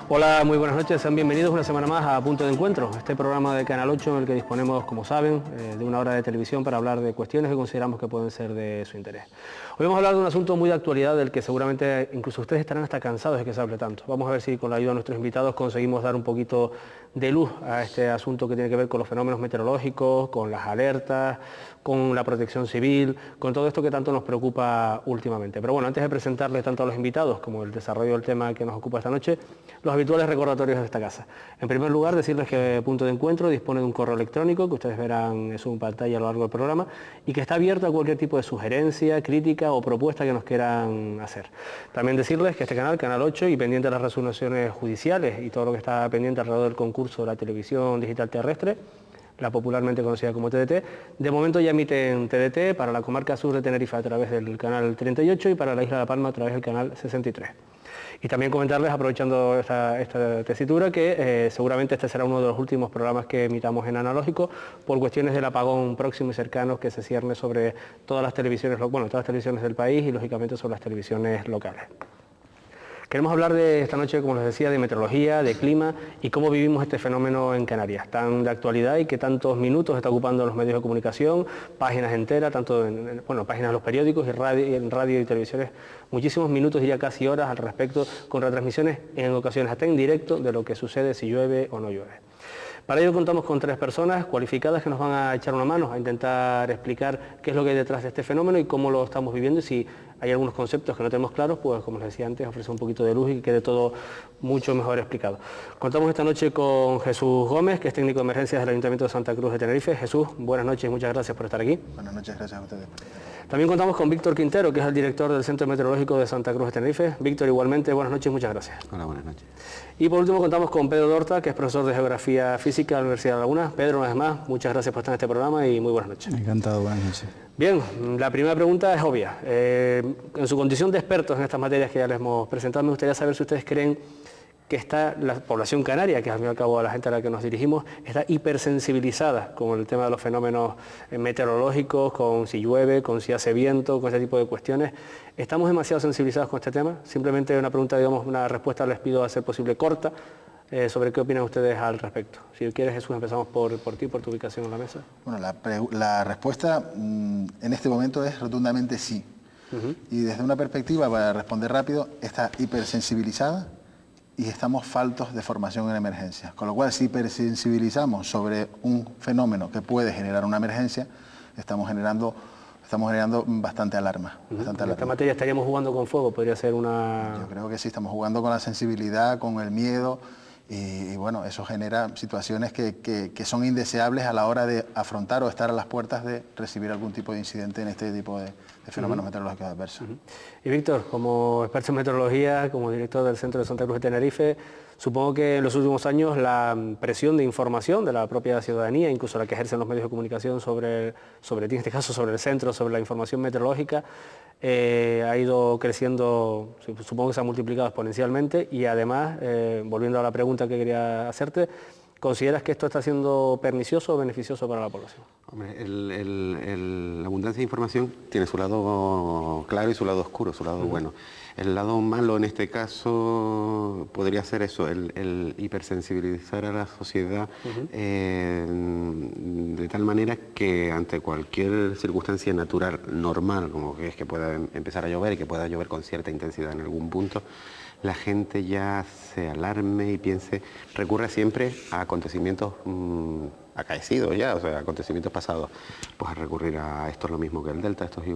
Hola, muy buenas noches, sean bienvenidos una semana más a Punto de Encuentro, este programa de Canal 8 en el que disponemos, como saben, de una hora de televisión para hablar de cuestiones que consideramos que pueden ser de su interés. Hoy vamos a hablar de un asunto muy de actualidad del que seguramente incluso ustedes estarán hasta cansados de que se hable tanto. Vamos a ver si con la ayuda de nuestros invitados conseguimos dar un poquito de luz a este asunto que tiene que ver con los fenómenos meteorológicos, con las alertas, con la protección civil, con todo esto que tanto nos preocupa últimamente. Pero bueno, antes de presentarles tanto a los invitados como el desarrollo del tema que nos ocupa esta noche, los habituales recordatorios de esta casa. En primer lugar, decirles que Punto de Encuentro dispone de un correo electrónico que ustedes verán en su pantalla a lo largo del programa y que está abierto a cualquier tipo de sugerencia, crítica o propuesta que nos quieran hacer. También decirles que este canal, Canal 8, y pendiente de las resoluciones judiciales y todo lo que está pendiente alrededor del concurso de la televisión digital terrestre, la popularmente conocida como TDT, de momento ya emiten TDT para la comarca sur de Tenerife a través del canal 38 y para la isla de La Palma a través del canal 63. Y también comentarles, aprovechando esta tesitura, que seguramente este será uno de los últimos programas que emitamos en analógico por cuestiones del apagón próximo y cercano que se cierne sobre todas las televisiones, todas las televisiones del país y lógicamente sobre las televisiones locales. Queremos hablar de esta noche, como les decía, de meteorología, de clima y cómo vivimos este fenómeno en Canarias, tan de actualidad y que tantos minutos está ocupando los medios de comunicación, páginas enteras, tanto en páginas de los periódicos y en radio y televisiones, muchísimos minutos, diría casi horas al respecto, con retransmisiones en ocasiones hasta en directo de lo que sucede si llueve o no llueve. Para ello contamos con tres personas cualificadas que nos van a echar una mano, a intentar explicar qué es lo que hay detrás de este fenómeno y cómo lo estamos viviendo y si hay algunos conceptos que no tenemos claros, pues como les decía antes, ofrecer un poquito de luz y que quede todo mucho mejor explicado. Contamos esta noche con Jesús Gómez, que es técnico de emergencias del Ayuntamiento de Santa Cruz de Tenerife. Jesús, buenas noches y muchas gracias por estar aquí. Buenas noches, gracias a ustedes. También contamos con Víctor Quintero, que es el director del Centro Meteorológico de Santa Cruz de Tenerife. Víctor, igualmente, buenas noches y muchas gracias. Hola, buenas noches. Y por último contamos con Pedro Dorta, que es profesor de Geografía Física de la Universidad de Laguna. Pedro, una vez más, muchas gracias por estar en este programa y muy buenas noches. Encantado, buenas noches. Bien, la primera pregunta es obvia. En su condición de expertos en estas materias que ya les hemos presentado, me gustaría saber si ustedes creen que está la población canaria, que al fin y al cabo a la gente a la que nos dirigimos, está hipersensibilizada con el tema de los fenómenos meteorológicos, con si llueve, con si hace viento, con ese tipo de cuestiones. ¿Estamos demasiado sensibilizados con este tema? Simplemente una pregunta, digamos, una respuesta les pido a ser posible corta, sobre qué opinan ustedes al respecto. Si quieres, Jesús, empezamos por ti, por tu ubicación en la mesa. Bueno, la respuesta en este momento es rotundamente sí. Y desde una perspectiva, para responder rápido, está hipersensibilizada y estamos faltos de formación en emergencias. Con lo cual, si hipersensibilizamos sobre un fenómeno que puede generar una emergencia, estamos generando bastante alarma. En esta materia estaríamos jugando con fuego, podría ser una... Yo creo que sí, estamos jugando con la sensibilidad, con el miedo, y bueno, eso genera situaciones que son indeseables a la hora de afrontar o estar a las puertas de recibir algún tipo de incidente en este tipo de fenómenos meteorológicos adversos. Y Víctor, como experto en meteorología, como director del Centro de Santa Cruz de Tenerife, supongo que en los últimos años la presión de información de la propia ciudadanía, incluso la que ejercen los medios de comunicación sobre en este caso sobre el centro, sobre la información meteorológica, ha ido creciendo, supongo que se ha multiplicado exponencialmente y además, volviendo a la pregunta que quería hacerte, ¿consideras que esto está siendo pernicioso o beneficioso para la población? Hombre, la abundancia de información tiene su lado claro y su lado oscuro, su lado bueno. El lado malo en este caso podría ser eso, el hipersensibilizar a la sociedad de tal manera que ante cualquier circunstancia natural, normal, como que es que pueda empezar a llover y que pueda llover con cierta intensidad en algún punto, la gente ya se alarme y recurre siempre a acontecimientos acaecidos ya, o sea, acontecimientos pasados. Pues a recurrir a esto es lo mismo que el Delta, esto es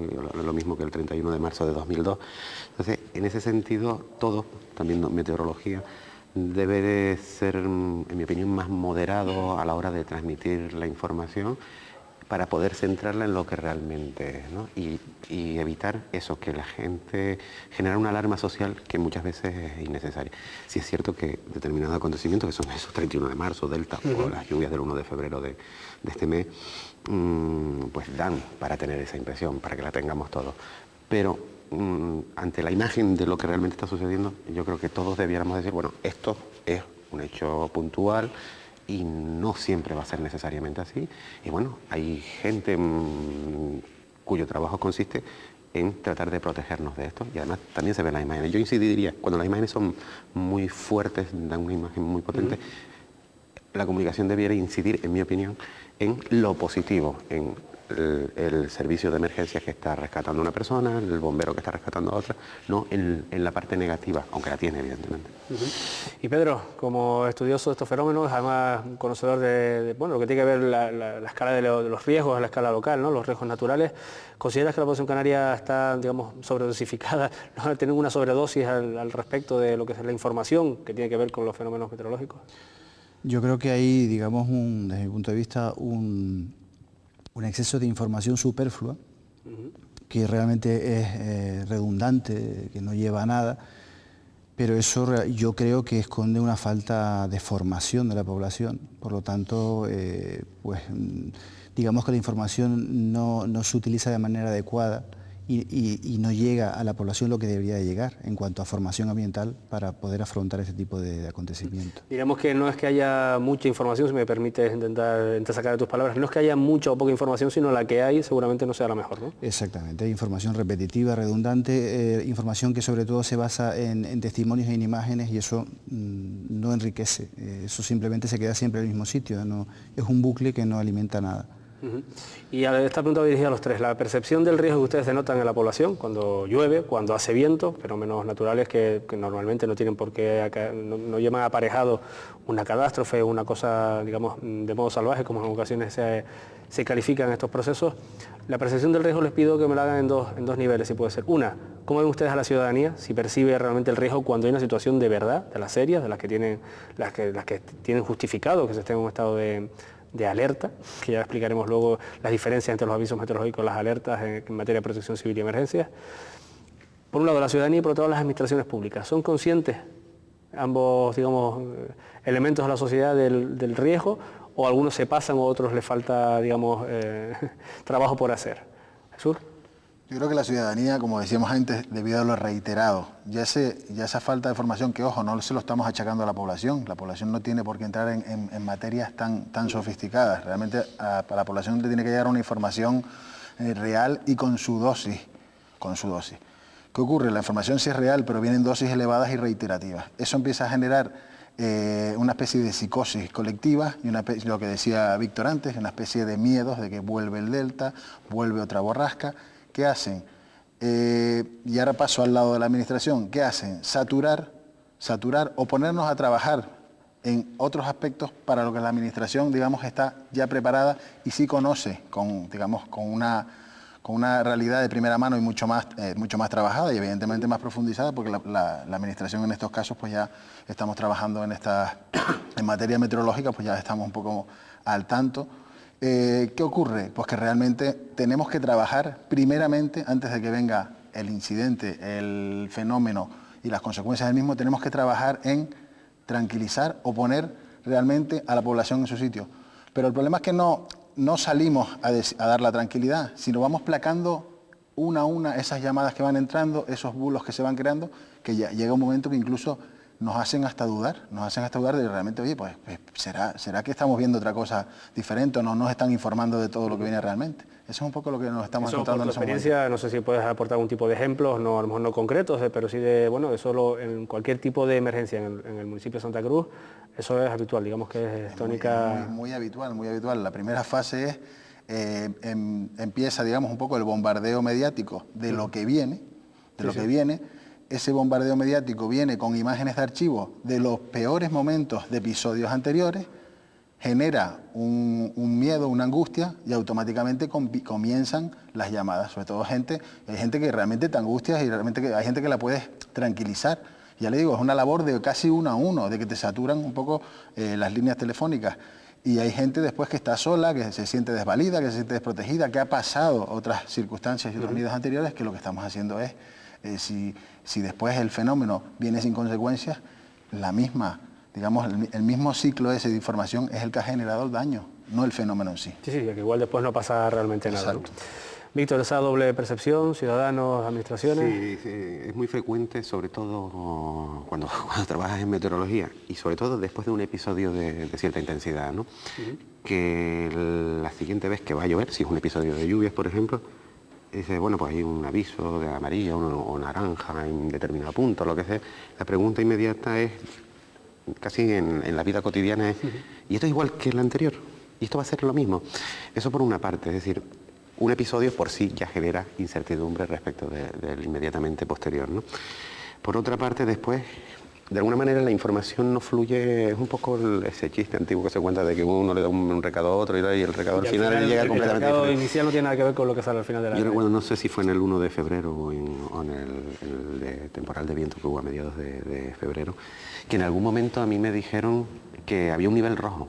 lo mismo que el 31 de marzo de 2002. Entonces, en ese sentido, todo, también meteorología, debe de ser, en mi opinión, más moderado a la hora de transmitir la información para poder centrarla en lo que realmente es, ¿no? Y evitar eso, que la gente genera una alarma social que muchas veces es innecesaria. Sí es cierto que determinados acontecimientos, que son esos 31 de marzo, Delta, o las lluvias del 1 de febrero de este mes, pues dan para tener esa impresión, para que la tengamos todos. Pero ante la imagen de lo que realmente está sucediendo, yo creo que todos debiéramos decir, bueno, esto es un hecho puntual, y no siempre va a ser necesariamente así. Y bueno, hay gente cuyo trabajo consiste en tratar de protegernos de esto, y además también se ven las imágenes. Yo incidiría, cuando las imágenes son muy fuertes, dan una imagen muy potente, la comunicación debiera incidir, en mi opinión, en lo positivo, en el servicio de emergencias que está rescatando a una persona, el bombero que está rescatando a otra, no en la parte negativa, aunque la tiene, evidentemente. Y Pedro, como estudioso de estos fenómenos, además un conocedor de bueno, lo que tiene que ver la escala de los riesgos a la escala local, ¿no? Los riesgos naturales, ¿consideras que la población canaria está, digamos, sobredosificada, no tiene una sobredosis al respecto de lo que es la información que tiene que ver con los fenómenos meteorológicos? Yo creo que hay, digamos, desde mi punto de vista, un exceso de información superflua, que realmente es redundante, que no lleva a nada, pero eso yo creo que esconde una falta de formación de la población. Por lo tanto, pues digamos que la información no se utiliza de manera adecuada y no llega a la población lo que debería de llegar en cuanto a formación ambiental para poder afrontar este tipo de acontecimientos. Digamos que no es que haya mucha información, si me permites intentar sacar de tus palabras, no es que haya mucha o poca información, sino la que hay seguramente no sea la mejor, ¿no? Exactamente, hay información repetitiva, redundante, información que sobre todo se basa en testimonios y en imágenes, y eso no enriquece, eso simplemente se queda siempre en el mismo sitio, no, es un bucle que no alimenta nada. Y esta pregunta va dirigida a los tres. La percepción del riesgo que ustedes denotan en la población cuando llueve, cuando hace viento, fenómenos naturales que normalmente no tienen por qué, no llevan aparejado una catástrofe o una cosa, digamos, de modo salvaje, como en ocasiones se califican estos procesos. La percepción del riesgo les pido que me la hagan en dos niveles, si puede ser. Una, ¿cómo ven ustedes a la ciudadanía? Si percibe realmente el riesgo cuando hay una situación de verdad, de las serias, de las que tienen justificado que se esté en un estado de alerta, que ya explicaremos luego las diferencias entre los avisos meteorológicos y las alertas en materia de protección civil y emergencias. Por un lado la ciudadanía y por otro lado las administraciones públicas. ¿Son conscientes ambos, digamos, elementos de la sociedad del riesgo, o algunos se pasan o a otros les falta, digamos, trabajo por hacer? Jesús. Yo creo que la ciudadanía, como decíamos antes, debido a lo reiterado, ya esa falta de formación, que ojo, no se lo estamos achacando a la población no tiene por qué entrar en materias tan sofisticadas. Realmente a la población le tiene que llegar una información real y con su dosis. ¿Qué ocurre? La información sí es real, pero vienen dosis elevadas y reiterativas. Eso empieza a generar una especie de psicosis colectiva y lo que decía Víctor antes, una especie de miedos de que vuelve el delta, vuelve otra borrasca. ¿Qué hacen? Y ahora paso al lado de la administración. ¿Qué hacen? Saturar o ponernos a trabajar en otros aspectos para lo que la administración, digamos, está ya preparada y sí conoce con una realidad de primera mano y mucho más trabajada y evidentemente más profundizada, porque la administración en estos casos pues ya estamos trabajando en materia meteorológica, pues ya estamos un poco al tanto. ¿Qué ocurre? Pues que realmente tenemos que trabajar primeramente, antes de que venga el incidente, el fenómeno y las consecuencias del mismo, tenemos que trabajar en tranquilizar o poner realmente a la población en su sitio. Pero el problema es que no salimos a dar la tranquilidad, sino vamos placando una a una esas llamadas que van entrando, esos bulos que se van creando, que ya llega un momento que incluso nos hacen hasta dudar de realmente, oye, pues ¿será que estamos viendo otra cosa diferente o no nos están informando de todo lo que viene realmente? Eso es un poco lo que nos estamos encontrando en ese momento. Experiencia, no sé si puedes aportar algún tipo de ejemplos, no, a lo mejor no concretos, pero sí de solo en cualquier tipo de emergencia en el municipio de Santa Cruz, eso es habitual, digamos que es tónica. Muy habitual. La primera fase es, empieza, digamos, un poco el bombardeo mediático de lo que viene, Ese bombardeo mediático viene con imágenes de archivo de los peores momentos de episodios anteriores, genera un miedo, una angustia, y automáticamente comienzan las llamadas. Sobre todo hay gente que realmente te angustia y realmente hay gente que la puedes tranquilizar. Ya le digo, es una labor de casi uno a uno, de que te saturan un poco las líneas telefónicas. Y hay gente después que está sola, que se siente desvalida, que se siente desprotegida, que ha pasado otras circunstancias y otros miedos anteriores, que lo que estamos haciendo es, si después el fenómeno viene sin consecuencias, digamos, el mismo ciclo ese de información es el que ha generado el daño, no el fenómeno en sí. Sí, que igual después no pasa realmente nada. Exacto. Víctor, esa doble percepción, ciudadanos, administraciones. Sí, es muy frecuente, sobre todo cuando trabajas en meteorología y sobre todo después de un episodio de cierta intensidad, ¿no? Que la siguiente vez que va a llover, si es un episodio de lluvias, por ejemplo, y dice, bueno, pues hay un aviso de amarillo o naranja en determinado punto, lo que sea. La pregunta inmediata es, casi en la vida cotidiana es, ¿y esto es igual que el anterior? ¿Y esto va a ser lo mismo? Eso por una parte, es decir, un episodio por sí ya genera incertidumbre respecto del inmediatamente posterior, ¿no? Por otra parte, después, de alguna manera la información no fluye, es un poco ese chiste antiguo que se cuenta de que uno le da un recado a otro y el recado al final llega completamente diferente. El recado diferente. inicial no tiene nada que ver con lo que sale al final de la Yo recuerdo, no sé si fue en el 1 de febrero o en el temporal de viento que hubo a mediados de febrero, que en algún momento a mí me dijeron que había un nivel rojo.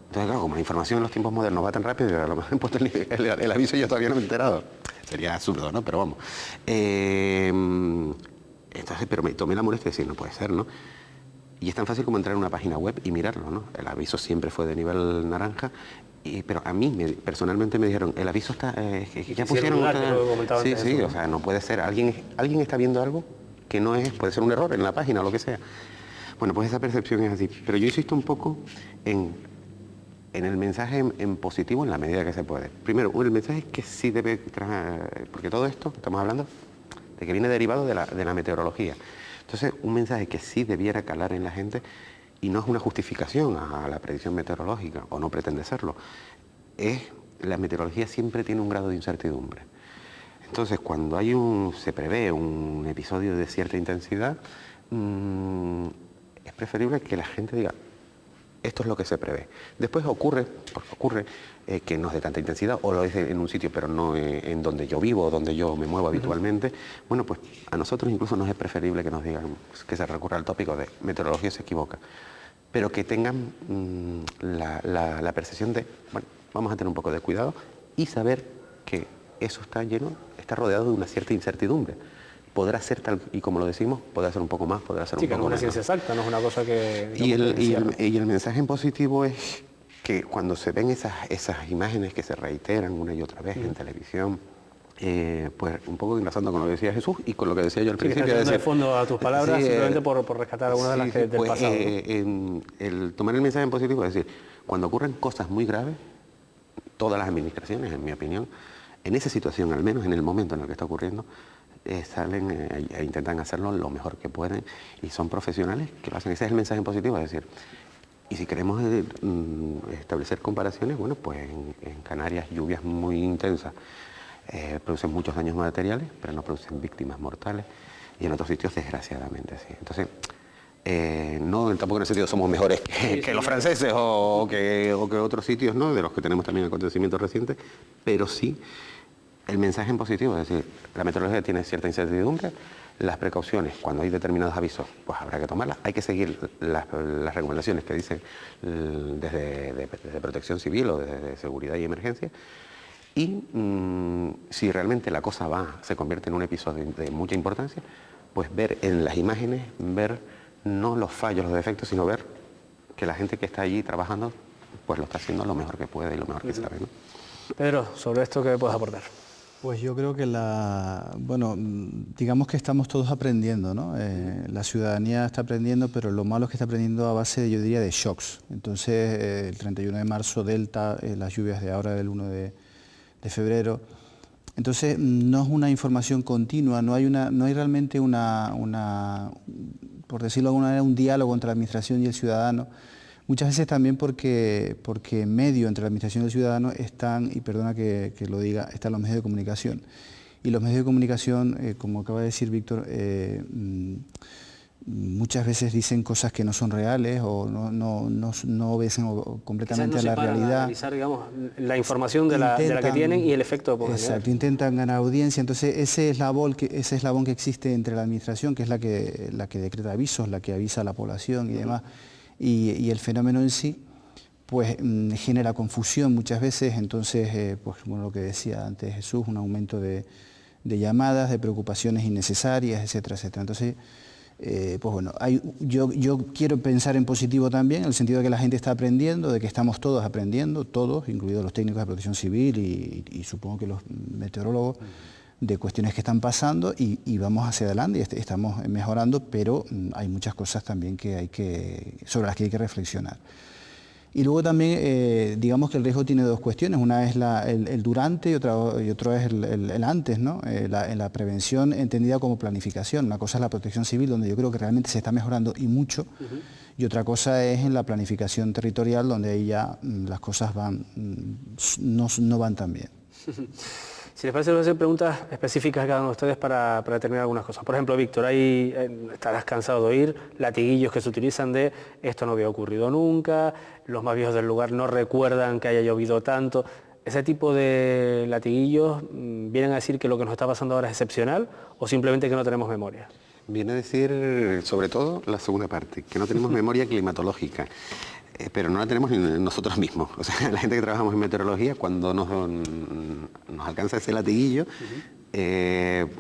Entonces, claro, como la información en los tiempos modernos va tan rápido, a lo mejor han puesto el aviso y yo todavía no me he enterado. Sería absurdo, ¿no? Pero vamos. Entonces, pero me tomé la molestia de decir, no puede ser, ¿no? Y es tan fácil como entrar en una página web y mirarlo, ¿no? El aviso siempre fue de nivel naranja, pero a mí personalmente me dijeron, el aviso está, ya pusieron... Sí, sí, o sea, no puede ser. Alguien está viendo algo que no es, puede ser un error en la página o lo que sea. Bueno, pues esa percepción es así. Pero yo insisto un poco en el mensaje en positivo en la medida que se puede. Primero, el mensaje que sí debe, porque todo esto, estamos hablando de que viene derivado de la meteorología. Entonces, un mensaje que sí debiera calar en la gente, y no es una justificación a la predicción meteorológica, o no pretende serlo, es la meteorología siempre tiene un grado de incertidumbre. Entonces, cuando se prevé un episodio de cierta intensidad, es preferible que la gente diga, esto es lo que se prevé. Después ocurre que no es de tanta intensidad, o lo es en un sitio pero no en donde yo vivo, o donde yo me muevo habitualmente. Bueno, pues a nosotros incluso nos es preferible que nos digan, que se recurra al tópico de meteorología se equivoca, pero que tengan la percepción de, bueno, vamos a tener un poco de cuidado y saber que eso está rodeado de una cierta incertidumbre. Podrá ser tal y como lo decimos, podrá ser un poco más, podrá ser un poco menos. Sí, que no es una ciencia exacta, no es una cosa que... Y el mensaje en positivo es que cuando se ven esas imágenes que se reiteran una y otra vez en televisión, pues un poco enlazando con lo que decía Jesús y con lo que decía yo al principio. Que de fondo a tus palabras, simplemente por rescatar algunas de las que del pasado. El tomar el mensaje en positivo es decir, cuando ocurren cosas muy graves, todas las administraciones, en mi opinión, en esa situación, al menos en el momento en el que está ocurriendo, salen e intentan hacerlo lo mejor que pueden y son profesionales que lo hacen. Ese es el mensaje en positivo, es decir, y si queremos establecer comparaciones, bueno, pues en Canarias lluvias muy intensas producen muchos daños materiales, pero no producen víctimas mortales, y en otros sitios desgraciadamente sí. Entonces, no tampoco en el sentido somos mejores que los franceses o que otros sitios, ¿no?, de los que tenemos también acontecimientos recientes, pero sí el mensaje en positivo, es decir, la meteorología tiene cierta incertidumbre, las precauciones, cuando hay determinados avisos, pues habrá que tomarlas, hay que seguir las recomendaciones que dicen desde protección civil o desde seguridad y emergencia, y si realmente la cosa se convierte en un episodio de mucha importancia, pues ver en las imágenes, ver no los fallos, los defectos, sino ver que la gente que está allí trabajando, pues lo está haciendo lo mejor que puede y lo mejor que sabe, ¿no? Pedro, sobre esto, ¿qué me puedes aportar? Pues yo creo que digamos que estamos todos aprendiendo, ¿no? La ciudadanía está aprendiendo, pero lo malo es que está aprendiendo a base, yo diría, de shocks. Entonces, el 31 de marzo, Delta, las lluvias de ahora del 1 de febrero. Entonces, no es una información continua, no hay realmente por decirlo de alguna manera, un diálogo entre la administración y el ciudadano. Muchas veces también porque en medio entre la administración y el ciudadano están, y perdona que lo diga, están los medios de comunicación. Y los medios de comunicación, como acaba de decir Víctor, muchas veces dicen cosas que no son reales o no obedecen completamente a la realidad. Analizar, digamos, la información de la que tienen y el efecto que pueden tener. Exacto, intentan ganar audiencia. Entonces ese eslabón que existe entre la administración, que es la que decreta avisos, la que avisa a la población y demás, y el fenómeno en sí, pues genera confusión muchas veces. Entonces, pues bueno, lo que decía antes Jesús, un aumento de llamadas, de preocupaciones innecesarias, etcétera, etcétera. Entonces, pues bueno, yo quiero pensar en positivo también, en el sentido de que la gente está aprendiendo, de que estamos todos aprendiendo, todos, incluidos los técnicos de protección civil y supongo que los meteorólogos, de cuestiones que están pasando y vamos hacia adelante y estamos mejorando, pero hay muchas cosas también sobre las que hay que reflexionar. Y luego también, digamos que el riesgo tiene dos cuestiones. Una es el durante y otro es el antes, ¿no? La prevención entendida como planificación. Una cosa es la protección civil, donde yo creo que realmente se está mejorando y mucho. Y otra cosa es en la planificación territorial, donde ahí ya las cosas no van tan bien. Si les parece, les voy a hacer preguntas específicas a cada uno de ustedes para determinar algunas cosas. Por ejemplo, Víctor, ahí estarás cansado de oír latiguillos que se utilizan de esto no había ocurrido nunca, los más viejos del lugar no recuerdan que haya llovido tanto. ¿Ese tipo de latiguillos vienen a decir que lo que nos está pasando ahora es excepcional o simplemente que no tenemos memoria? Viene a decir, sobre todo, la segunda parte, que no tenemos memoria climatológica. Pero no la tenemos ni nosotros mismos. O sea, la gente que trabajamos en meteorología, cuando nos alcanza ese latiguillo,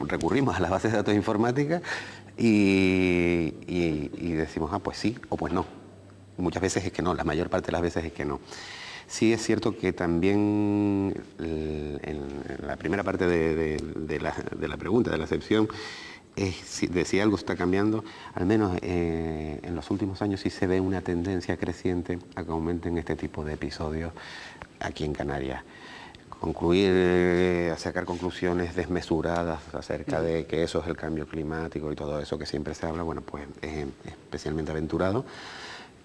recurrimos a las bases de datos informáticas y decimos, pues sí o pues no. Muchas veces es que no, la mayor parte de las veces es que no. Sí es cierto que también en la primera parte de la pregunta, de la excepción, de si algo está cambiando, al menos en los últimos años sí se ve una tendencia creciente a que aumenten este tipo de episodios aquí en Canarias. Sacar conclusiones desmesuradas acerca de que eso es el cambio climático y todo eso que siempre se habla, bueno, pues es especialmente aventurado.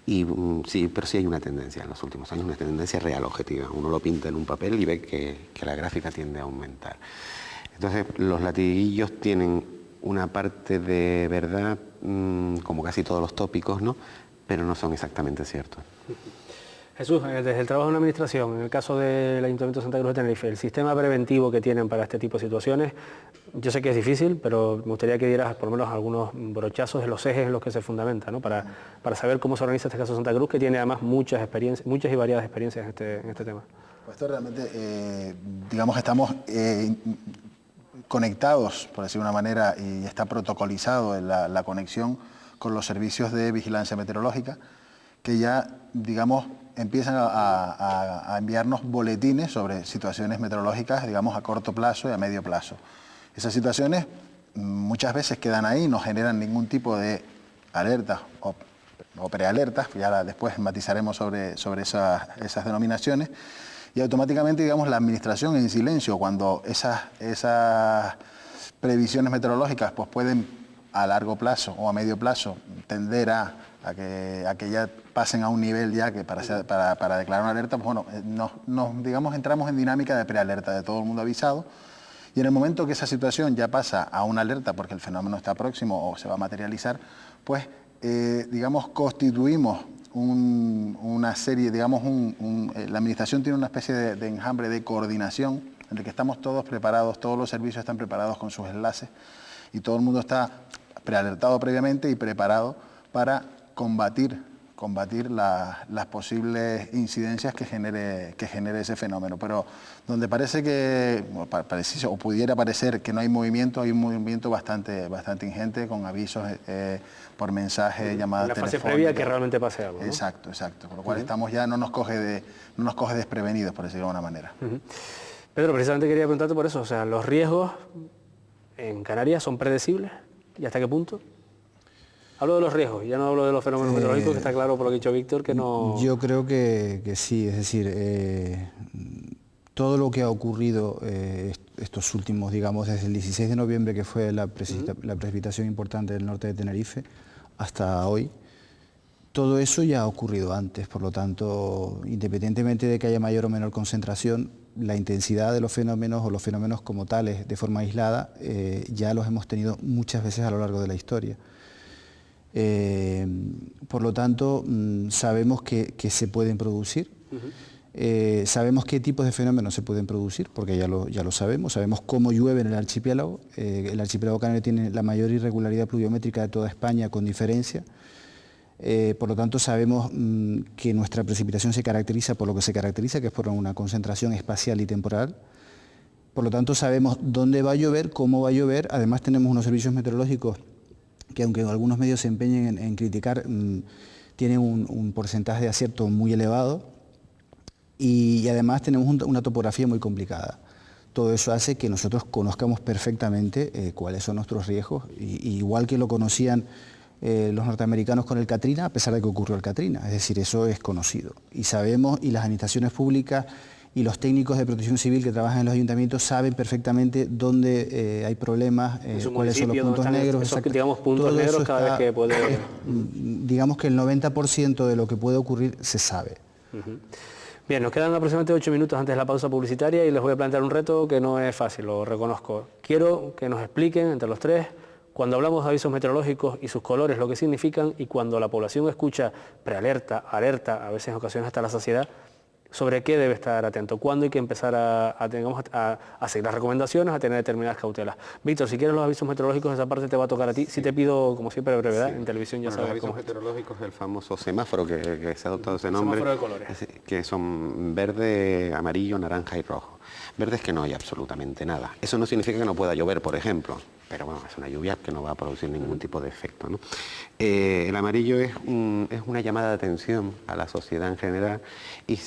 Y sí, pero sí hay una tendencia en los últimos años, una tendencia real, objetiva. Uno lo pinta en un papel y ve que la gráfica tiende a aumentar. Entonces, los latiguillos tienen una parte de verdad, como casi todos los tópicos, ¿no? Pero no son exactamente ciertos. Jesús, desde el trabajo en la administración, en el caso del Ayuntamiento de Santa Cruz de Tenerife, el sistema preventivo que tienen para este tipo de situaciones, yo sé que es difícil, pero me gustaría que dieras por lo menos algunos brochazos de los ejes en los que se fundamenta, ¿no? Para saber cómo se organiza este caso de Santa Cruz, que tiene además muchas y variadas experiencias en este tema. Pues esto realmente, digamos, estamos conectados, por decir de una manera, y está protocolizado la conexión con los servicios de vigilancia meteorológica, que ya, digamos, empiezan a enviarnos boletines sobre situaciones meteorológicas, digamos, a corto plazo y a medio plazo. Esas situaciones muchas veces quedan ahí, no generan ningún tipo de alertas o prealertas, ya después matizaremos sobre esas denominaciones, y automáticamente, digamos, la administración en silencio, cuando esas previsiones meteorológicas pues pueden a largo plazo o a medio plazo tender a que ya pasen a un nivel ya que para declarar una alerta, pues bueno, digamos, entramos en dinámica de prealerta, de todo el mundo avisado, y en el momento que esa situación ya pasa a una alerta porque el fenómeno está próximo o se va a materializar, pues digamos, constituimos una serie, digamos, la administración tiene una especie de enjambre de coordinación en el que estamos todos preparados, todos los servicios están preparados con sus enlaces y todo el mundo está prealertado previamente y preparado para combatir las posibles incidencias que genere ese fenómeno. Pero donde parece que, o pudiera parecer que no hay movimiento, hay un movimiento bastante ingente, con avisos por mensaje, llamadas telefónicas. La fase previa que realmente pase algo, ¿no? Exacto. Con lo cual estamos ya, no nos coge desprevenidos, por decirlo de alguna manera. Pedro, precisamente quería preguntarte por eso, o sea, ¿los riesgos en Canarias son predecibles? ¿Y hasta qué punto? Hablo de los riesgos, ya no hablo de los fenómenos meteorológicos, que está claro por lo que ha dicho Víctor, que no... Yo creo que sí, es decir, todo lo que ha ocurrido estos últimos, digamos, desde el 16 de noviembre, que fue la precipitación importante del norte de Tenerife, hasta hoy, todo eso ya ha ocurrido antes, por lo tanto, independientemente de que haya mayor o menor concentración, la intensidad de los fenómenos o los fenómenos como tales, de forma aislada, ya los hemos tenido muchas veces a lo largo de la historia. Por lo tanto, sabemos que se pueden producir, sabemos qué tipos de fenómenos se pueden producir, porque ya lo sabemos cómo llueve en el archipiélago canario tiene la mayor irregularidad pluviométrica de toda España con diferencia, por lo tanto sabemos que nuestra precipitación se caracteriza por lo que se caracteriza, que es por una concentración espacial y temporal. Por lo tanto sabemos dónde va a llover, cómo va a llover, además tenemos unos servicios meteorológicos que, aunque algunos medios se empeñen en criticar, tienen un porcentaje de acierto muy elevado y además tenemos una topografía muy complicada. Todo eso hace que nosotros conozcamos perfectamente cuáles son nuestros riesgos, y igual que lo conocían los norteamericanos con el Katrina, a pesar de que ocurrió el Katrina. Es decir, eso es conocido. Y sabemos, y las administraciones públicas y los técnicos de protección civil que trabajan en los ayuntamientos saben perfectamente dónde hay problemas, cuáles son los puntos negros. Esos, digamos, puntos negros cada vez que puede... digamos que el 90% de lo que puede ocurrir se sabe. Bien, nos quedan aproximadamente 8 minutos antes de la pausa publicitaria y les voy a plantear un reto que no es fácil, lo reconozco. Quiero que nos expliquen entre los tres, cuando hablamos de avisos meteorológicos y sus colores, lo que significan, y cuando la población escucha prealerta, alerta, a veces en ocasiones hasta la saciedad, sobre qué debe estar atento, cuándo hay que empezar a seguir las recomendaciones, a tener determinadas cautelas. Víctor, si quieres los avisos meteorológicos, esa parte te va a tocar a ti. Sí te pido, como siempre, brevedad, en televisión ya sabes los avisos meteorológicos, el famoso semáforo que se ha adoptado ese nombre, semáforo de colores, que son verde, amarillo, naranja y rojo. Verde es que no hay absolutamente nada. Eso no significa que no pueda llover, por ejemplo, pero bueno, es una lluvia que no va a producir ningún tipo de efecto, ¿no? El amarillo es una llamada de atención a la sociedad en general y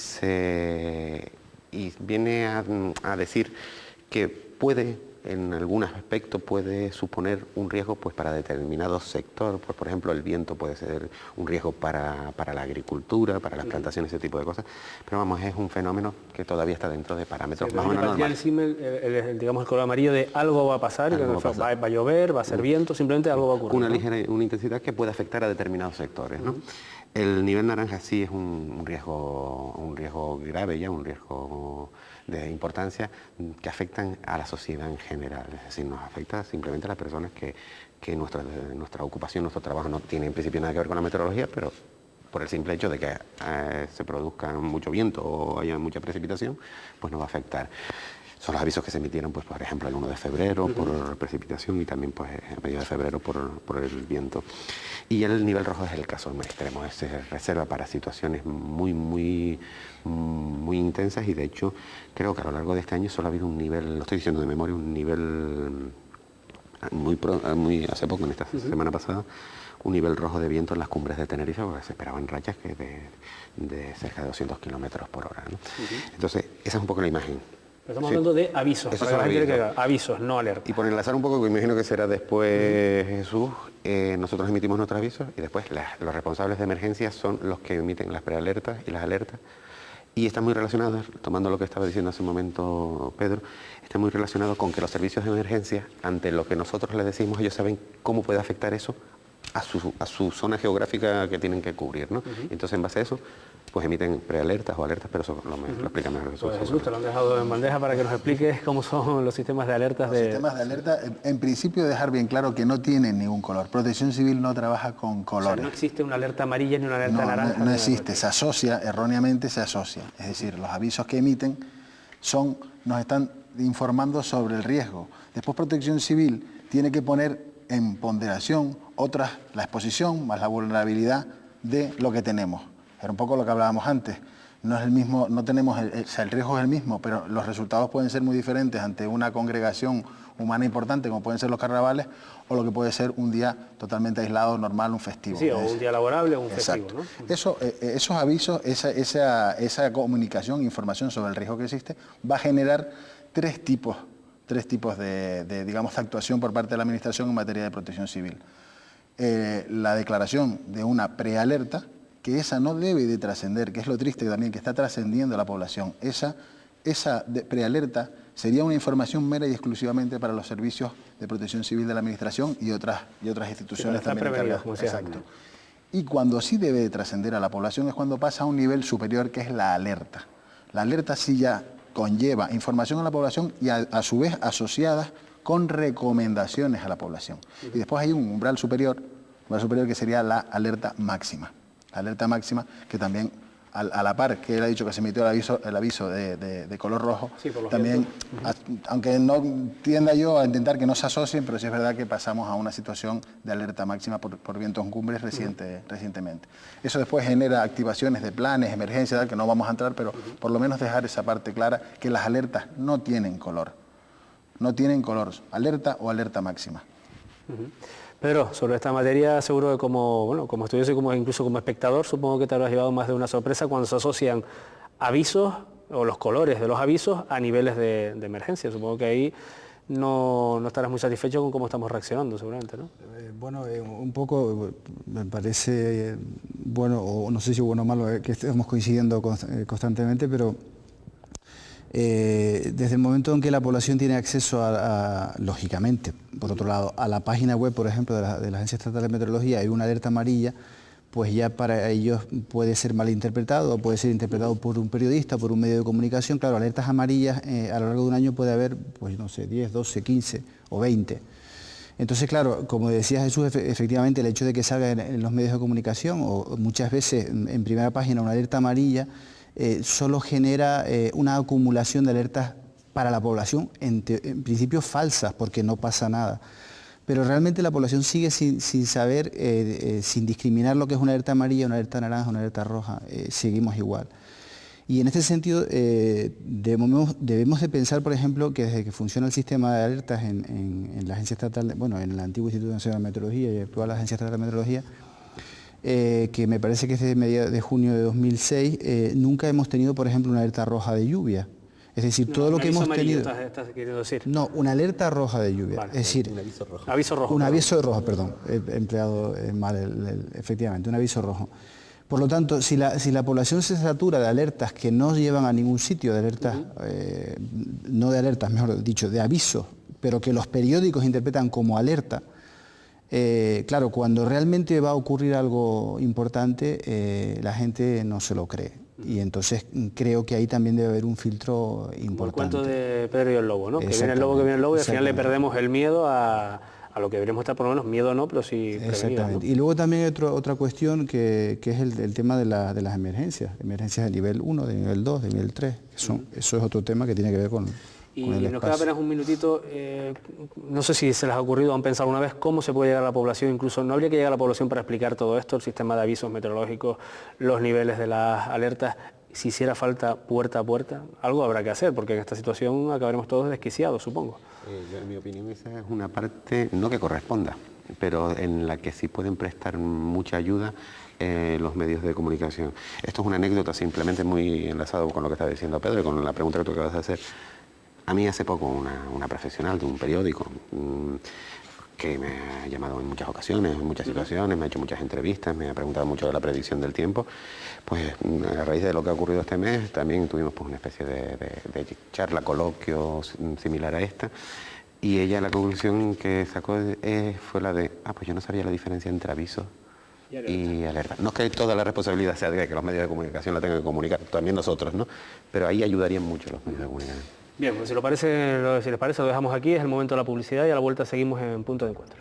viene a decir que puede, en algún aspecto, puede suponer un riesgo pues, para determinado sector. Pues, por ejemplo, el viento puede ser un riesgo para la agricultura, para las plantaciones, ese tipo de cosas. Pero vamos, es un fenómeno que todavía está dentro de parámetros más o menos normales. Digamos, el color amarillo de algo va a pasar, va a llover, va a ser viento, simplemente algo va a ocurrir. Una intensidad que puede afectar a determinados sectores, ¿no? El nivel naranja sí es un riesgo grave ya, un riesgo de importancia que afectan a la sociedad en general, es decir, nos afecta simplemente a las personas que nuestra ocupación, nuestro trabajo no tiene en principio nada que ver con la meteorología, pero por el simple hecho de que se produzca mucho viento o haya mucha precipitación, pues nos va a afectar. Son los avisos que se emitieron, pues, por ejemplo, el 1 de febrero por precipitación y también pues, a medio de febrero por el viento. Y el nivel rojo es el caso más extremo, se reserva para situaciones muy intensas y de hecho creo que a lo largo de este año solo ha habido un nivel, lo estoy diciendo de memoria, un nivel muy hace poco, en esta semana pasada, un nivel rojo de viento en las cumbres de Tenerife, porque se esperaban rachas que de cerca de 200 kilómetros por hora, ¿no? Entonces, esa es un poco la imagen. Estamos hablando de avisos, para que la gente que avisos, no alertas. Y por enlazar un poco, que me imagino que será después Jesús, nosotros emitimos nuestros avisos y después los responsables de emergencia son los que emiten las prealertas y las alertas. Y están muy relacionados, tomando lo que estaba diciendo hace un momento Pedro, está muy relacionado con que los servicios de emergencia, ante lo que nosotros les decimos, ellos saben cómo puede afectar eso a su zona geográfica que tienen que cubrir, ¿no? Entonces, en base a eso, pues emiten prealertas o alertas, pero eso lo explica mejor Jesús. Pues Jesús, te lo han dejado en bandeja para que nos expliques cómo son los sistemas de alertas. Los sistemas de alerta, en principio, dejar bien claro que no tienen ningún color. Protección Civil no trabaja con colores. O sea, no existe una alerta amarilla ni una alerta naranja. No existe, se asocia, erróneamente se asocia. Es decir, los avisos que emiten nos están informando sobre el riesgo. Después Protección Civil tiene que poner en ponderación la exposición más la vulnerabilidad de lo que tenemos. Era un poco lo que hablábamos antes. No es el mismo, no tenemos, el riesgo es el mismo, pero los resultados pueden ser muy diferentes ante una congregación humana importante, como pueden ser los carnavales, o lo que puede ser un día totalmente aislado, normal, un festivo. Sí, o un día laborable o un Exacto. festivo, ¿no? Esos avisos, esa comunicación, información sobre el riesgo que existe, va a generar tres tipos de digamos, de actuación por parte de la Administración en materia de protección civil. La declaración de una prealerta, que esa no debe de trascender, que es lo triste también, que está trascendiendo a la población. Esa prealerta sería una información mera y exclusivamente para los servicios de protección civil de la Administración y otras instituciones también encargadas. Exacto. Y cuando sí debe de trascender a la población es cuando pasa a un nivel superior, que es la alerta. La alerta sí ya conlleva información a la población y a su vez asociadas con recomendaciones a la población. Y después hay un umbral superior que sería la alerta máxima. La alerta máxima que también, a la par que él ha dicho que se emitió el aviso de color rojo, sí, también, aunque no tienda yo a intentar que no se asocien, pero sí es verdad que pasamos a una situación de alerta máxima por vientos en cumbres recientemente. Eso después genera activaciones de planes, emergencias, que no vamos a entrar, pero por lo menos dejar esa parte clara, que las alertas no tienen color. No tienen color, alerta o alerta máxima. Pedro, sobre esta materia, seguro que como estudioso y incluso como espectador, supongo que te habrás llevado más de una sorpresa cuando se asocian avisos o los colores de los avisos a niveles de emergencia. Supongo que ahí no estarás muy satisfecho con cómo estamos reaccionando, seguramente, ¿no? Bueno, un poco me parece bueno, o no sé si bueno o malo, que estemos coincidiendo constantemente, pero desde el momento en que la población tiene acceso lógicamente, por otro lado, a la página web, por ejemplo, de la Agencia Estatal de Meteorología, hay una alerta amarilla, pues ya para ellos puede ser malinterpretado, o puede ser interpretado por un periodista, por un medio de comunicación. Claro, alertas amarillas a lo largo de un año puede haber, pues no sé, 10, 12, 15 o 20. Entonces, claro, como decía Jesús, efectivamente el hecho de que salga en los medios de comunicación o muchas veces en primera página una alerta amarilla, solo genera una acumulación de alertas para la población, en principio falsas, porque no pasa nada. Pero realmente la población sigue sin saber, sin discriminar lo que es una alerta amarilla, una alerta naranja, una alerta roja, seguimos igual. Y en este sentido debemos de pensar, por ejemplo, que desde que funciona el sistema de alertas en la Agencia Estatal, bueno, en el antiguo Instituto Nacional de Meteorología y actual la Agencia Estatal de Meteorología, que me parece que es de mediados de junio de 2006, nunca hemos tenido, por ejemplo, una alerta roja de lluvia. Es decir, No, todo lo que hemos tenido... Estás queriendo decir. No, una alerta roja de lluvia. Vale, es decir, Un aviso rojo. Aviso rojo. un aviso de rojo, perdón, he empleado mal efectivamente, un aviso rojo. Por lo tanto, si la población se satura de alertas que no llevan a ningún sitio, de alertas, no de alertas, mejor dicho, de avisos, pero que los periódicos interpretan como alerta, claro, cuando realmente va a ocurrir algo importante, la gente no se lo cree. Y entonces creo que ahí también debe haber un filtro importante. Como el cuento de Pedro y el Lobo, ¿no? Que viene el lobo, y al final le perdemos el miedo a lo que deberíamos estar, por lo menos, miedo no, pero sí Exactamente. ¿no? Y luego también hay otra cuestión que es el tema de las emergencias de nivel 1, de nivel 2, de nivel 3. Eso es otro tema que tiene que ver con Y el nos espacio. queda apenas un minutito, no sé si se les ha ocurrido o han pensado una vez cómo se puede llegar a la población, incluso no habría que llegar a la población para explicar todo esto, el sistema de avisos meteorológicos, los niveles de las alertas, si hiciera falta puerta a puerta, algo habrá que hacer, porque en esta situación acabaremos todos desquiciados, supongo. En mi opinión esa es una parte, no que corresponda, pero en la que sí pueden prestar mucha ayuda los medios de comunicación. Esto es una anécdota simplemente muy enlazado con lo que está diciendo Pedro y con la pregunta que tú acabas de hacer. A mí hace poco una profesional de un periódico que me ha llamado en muchas ocasiones, en muchas situaciones, me ha hecho muchas entrevistas, me ha preguntado mucho de la predicción del tiempo, pues a raíz de lo que ha ocurrido este mes también tuvimos pues una especie de charla, coloquio similar a esta, y ella la conclusión que sacó fue la de, pues yo no sabía la diferencia entre aviso y alerta. No es que toda la responsabilidad sea de que los medios de comunicación la tengan que comunicar, también nosotros, ¿no? Pero ahí ayudarían mucho los medios de comunicación. Bien, pues si les parece lo dejamos aquí, es el momento de la publicidad y a la vuelta seguimos en Punto de Encuentro.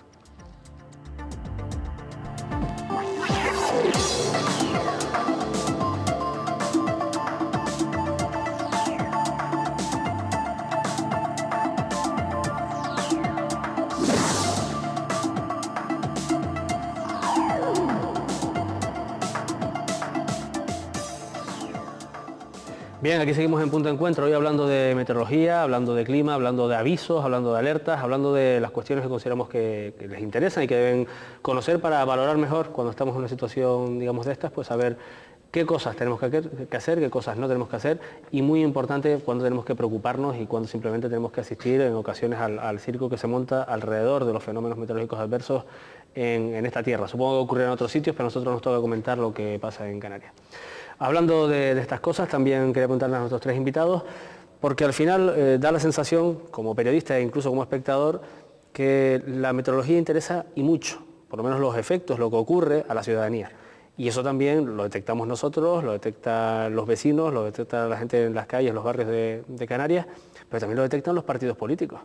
Bien, aquí seguimos en Punto de Encuentro, hoy hablando de meteorología, hablando de clima, hablando de avisos, hablando de alertas, hablando de las cuestiones que consideramos que les interesan y que deben conocer para valorar mejor cuando estamos en una situación, digamos, de estas, pues saber qué cosas tenemos que hacer, qué cosas no tenemos que hacer y muy importante cuándo tenemos que preocuparnos y cuándo simplemente tenemos que asistir en ocasiones al circo que se monta alrededor de los fenómenos meteorológicos adversos en esta tierra. Supongo que ocurrirá en otros sitios, pero a nosotros nos toca comentar lo que pasa en Canarias. Hablando de estas cosas, también quería preguntarle a nuestros tres invitados, porque al final da la sensación, como periodista e incluso como espectador, que la meteorología interesa y mucho, por lo menos los efectos, lo que ocurre a la ciudadanía. Y eso también lo detectamos nosotros, lo detectan los vecinos, lo detecta la gente en las calles, en los barrios de Canarias, pero también lo detectan los partidos políticos.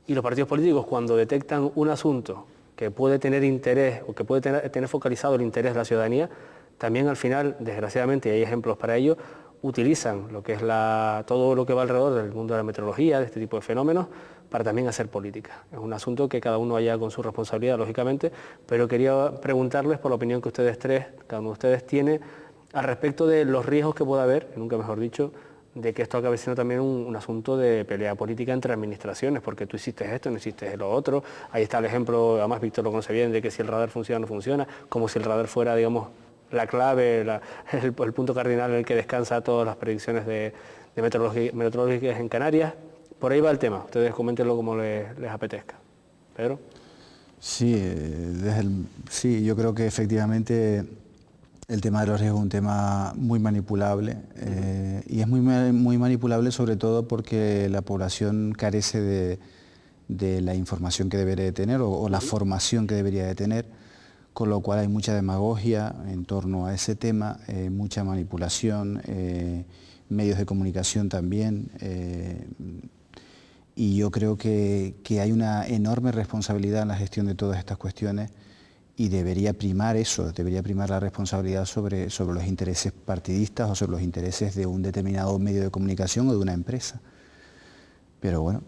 Y los partidos políticos, cuando detectan un asunto que puede tener interés o que puede tener focalizado el interés de la ciudadanía, también al final, desgraciadamente, y hay ejemplos para ello, utilizan lo que es todo lo que va alrededor del mundo de la meteorología, de este tipo de fenómenos, para también hacer política. Es un asunto que cada uno haya con su responsabilidad, lógicamente, pero quería preguntarles por la opinión que ustedes tres, cada uno de ustedes tiene, al respecto de los riesgos que pueda haber, nunca mejor dicho, de que esto acabe siendo también un asunto de pelea política entre administraciones, porque tú hiciste esto, no hiciste lo otro. Ahí está el ejemplo, además Víctor lo conoce bien, de que si el radar funciona o no funciona, como si el radar fuera, digamos, la clave, el punto cardinal en el que descansa todas las predicciones de meteorológicas en Canarias. Por ahí va el tema, ustedes coméntenlo como les apetezca. Pedro. Sí, sí, yo creo que efectivamente el tema de los riesgos es un tema muy manipulable y es muy manipulable sobre todo porque la población carece de la información que debería de tener o la formación que debería de tener, con lo cual hay mucha demagogia en torno a ese tema, mucha manipulación, medios de comunicación también. Y yo creo que hay una enorme responsabilidad en la gestión de todas estas cuestiones y debería primar eso, debería primar la responsabilidad sobre los intereses partidistas o sobre los intereses de un determinado medio de comunicación o de una empresa. Pero bueno,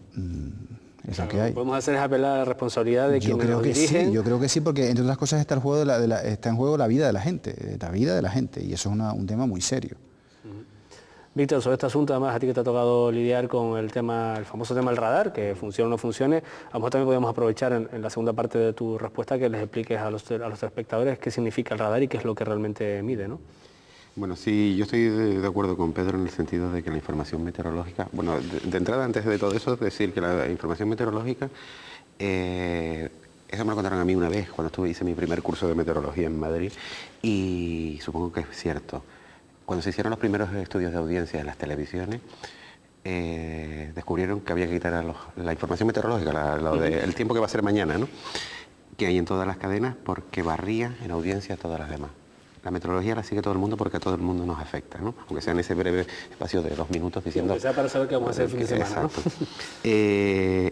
es lo que hay. Lo que podemos hacer es apelar a la responsabilidad de quienes nos dirigen. Sí, yo creo que sí, porque entre otras cosas está en juego la vida de la gente, y eso es un tema muy serio. Víctor, sobre este asunto, además a ti que te ha tocado lidiar con el famoso tema del radar, que funcione o no funcione, a lo mejor también podemos aprovechar en la segunda parte de tu respuesta que les expliques a los espectadores qué significa el radar y qué es lo que realmente mide, ¿no? Bueno, sí, yo estoy de acuerdo con Pedro en el sentido de que la información meteorológica, bueno, de entrada, antes de todo eso, decir que la información meteorológica, eso me lo contaron a mí una vez, cuando hice mi primer curso de meteorología en Madrid, y supongo que es cierto. Cuando se hicieron los primeros estudios de audiencia en las televisiones, descubrieron que había que quitar la información meteorológica, el tiempo que va a ser mañana, ¿no? Que hay en todas las cadenas, porque barría en audiencia a todas las demás. La meteorología la sigue todo el mundo porque a todo el mundo nos afecta, ¿no? Aunque sea en ese breve espacio de 2 minutos diciendo... Aunque sea para saber qué vamos a hacer el fin de semana, exacto, ¿no?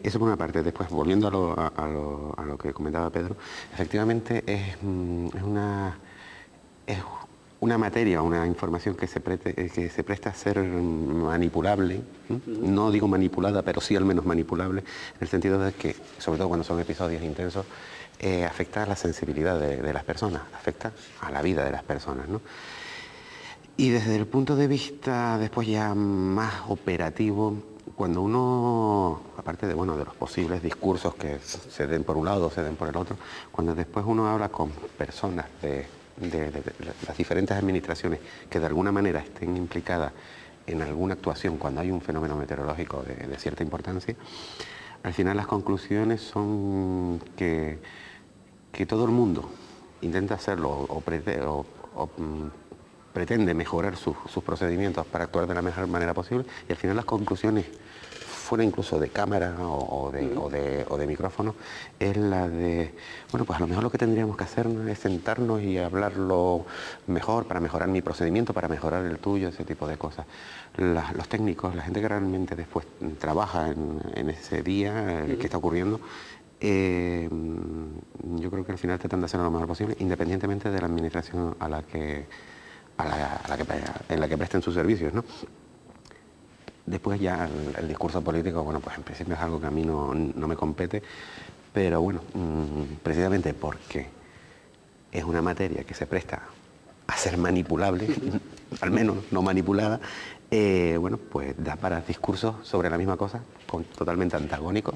Eso por una parte. Después, volviendo a lo que comentaba Pedro, efectivamente es una materia, una información que se presta a ser manipulable, no digo manipulada, pero sí al menos manipulable, en el sentido de que, sobre todo cuando son episodios intensos, afecta a la sensibilidad de las personas, afecta a la vida de las personas, ¿no? Y desde el punto de vista después ya más operativo, cuando uno, aparte de los posibles discursos que se den por un lado o se den por el otro, cuando después uno habla con personas de las diferentes administraciones que de alguna manera estén implicadas en alguna actuación cuando hay un fenómeno meteorológico de cierta importancia, al final las conclusiones son que todo el mundo intenta hacerlo o pretende mejorar sus procedimientos para actuar de la mejor manera posible, y al final las conclusiones, fuera incluso de cámara o de micrófono, es la de, pues a lo mejor lo que tendríamos que hacer es sentarnos y hablarlo mejor para mejorar mi procedimiento, para mejorar el tuyo, ese tipo de cosas. Los técnicos, la gente que realmente después trabaja en ese día que está ocurriendo, yo creo que al final tratan de hacerlo lo mejor posible, independientemente de la administración en la que presten sus servicios, ¿no? Después ya el discurso político, pues en principio es algo que a mí no me compete, pero precisamente porque es una materia que se presta a ser manipulable, al menos no manipulada, pues da para discursos sobre la misma cosa, totalmente antagónicos,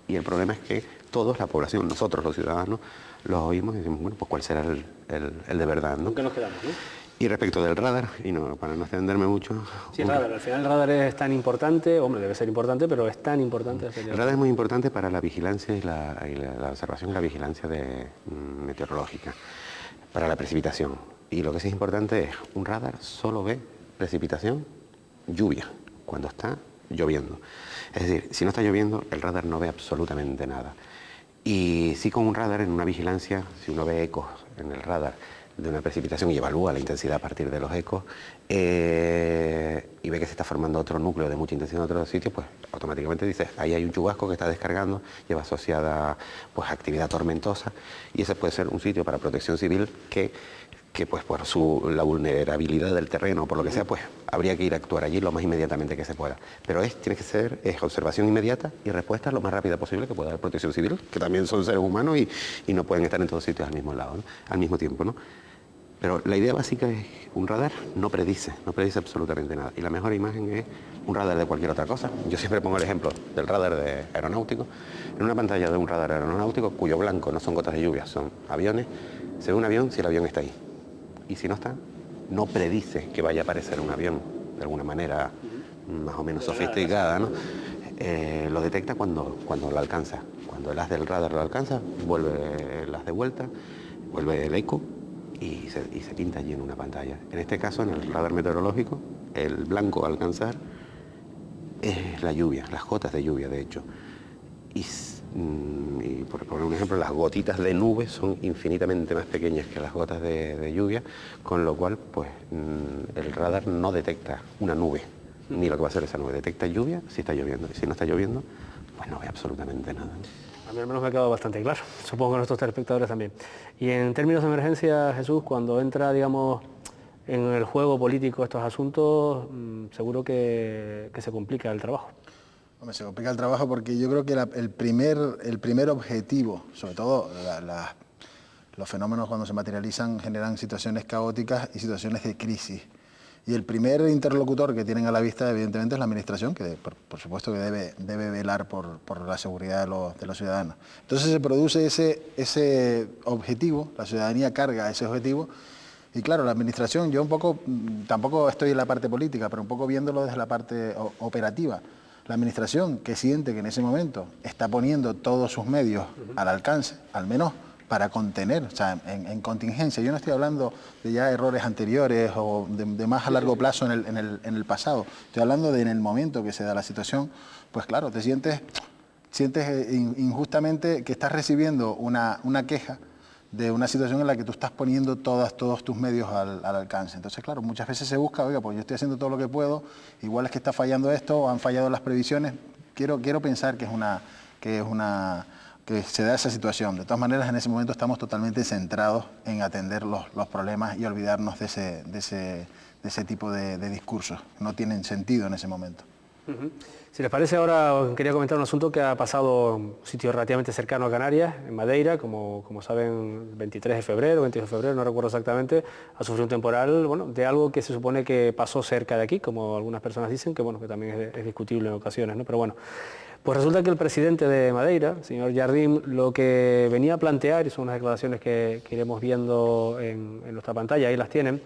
y el problema es que todos, la población, nosotros los ciudadanos, los oímos y decimos, pues cuál será el de verdad, ¿no? ¿Con qué nos quedamos, no? Y respecto del radar, y para no extenderme mucho... Sí, el radar, al final el radar es tan importante, debe ser importante, pero es tan importante... El radar es muy importante para la vigilancia y la observación y la vigilancia meteorológica, para la precipitación. Y lo que sí es importante es, un radar solo ve precipitación, lluvia, cuando está lloviendo. Es decir, si no está lloviendo, el radar no ve absolutamente nada. Y sí, con un radar en una vigilancia, si uno ve ecos en el radar de una precipitación y evalúa la intensidad a partir de los ecos y ve que se está formando otro núcleo de mucha intensidad en otro sitio, pues automáticamente dice, ahí hay un chubasco que está descargando, lleva asociada pues actividad tormentosa, y ese puede ser un sitio para protección civil que pues por la vulnerabilidad del terreno, por lo que sea, pues habría que ir a actuar allí lo más inmediatamente que se pueda. Pero tiene que ser observación inmediata y respuesta lo más rápida posible que pueda dar protección civil, que también son seres humanos y no pueden estar en todos sitios al mismo lado, ¿no? Al mismo tiempo, ¿no? Pero la idea básica es, un radar no predice absolutamente nada. Y la mejor imagen es un radar de cualquier otra cosa. Yo siempre pongo el ejemplo del radar aeronáutico. En una pantalla de un radar aeronáutico, cuyo blanco no son gotas de lluvia, son aviones, se ve un avión si el avión está ahí. Y si no está, no predice que vaya a aparecer un avión de alguna manera más o menos sofisticada, ¿no? lo detecta cuando lo alcanza. Cuando el haz del radar lo alcanza, vuelve el haz de vuelta, vuelve el eco y se pinta allí en una pantalla. En este caso, en el radar meteorológico, el blanco a alcanzar es la lluvia, las gotas de lluvia, de hecho. Y por poner un ejemplo, las gotitas de nube son infinitamente más pequeñas que las gotas de lluvia, con lo cual pues, el radar no detecta una nube, ni lo que va a hacer esa nube. Detecta lluvia si está lloviendo, y si no está lloviendo, pues no ve absolutamente nada. A mí al menos me ha quedado bastante claro, supongo que a nuestros telespectadores también. Y en términos de emergencia, Jesús, cuando entra, digamos, en el juego político estos asuntos, seguro que se complica el trabajo. Hombre, se complica el trabajo porque yo creo que el primer objetivo, sobre todo los fenómenos cuando se materializan generan situaciones caóticas y situaciones de crisis. Y el primer interlocutor que tienen a la vista, evidentemente, es la Administración, que por supuesto que debe velar por la seguridad de los ciudadanos. Entonces se produce ese objetivo, la ciudadanía carga ese objetivo, y claro, la Administración, yo un poco, tampoco estoy en la parte política, pero un poco viéndolo desde la parte operativa. La Administración, que siente que en ese momento está poniendo todos sus medios al alcance, al menos para contener, o sea, en contingencia. Yo no estoy hablando de ya errores anteriores o de más a largo plazo en el pasado. Estoy hablando de en el momento que se da la situación, pues claro, te sientes injustamente que estás recibiendo una queja de una situación en la que tú estás poniendo todos tus medios al alcance. Entonces, claro, muchas veces se busca, oiga, pues yo estoy haciendo todo lo que puedo, igual es que está fallando esto, o han fallado las previsiones. Quiero pensar que se da esa situación. De todas maneras, en ese momento estamos totalmente centrados en atender los problemas y olvidarnos de ese tipo de discursos. No tienen sentido en ese momento. Si les parece, ahora os quería comentar un asunto que ha pasado en un sitio relativamente cercano a Canarias, en Madeira, como saben, el 23 de febrero, 22 de febrero, no recuerdo exactamente, ha sufrido un temporal, bueno, de algo que se supone que pasó cerca de aquí, como algunas personas dicen, que bueno, que también es discutible en ocasiones, ¿no? Pero bueno, pues resulta que el presidente de Madeira, el señor Jardim, lo que venía a plantear, y son unas declaraciones que iremos viendo en nuestra pantalla, ahí las tienen,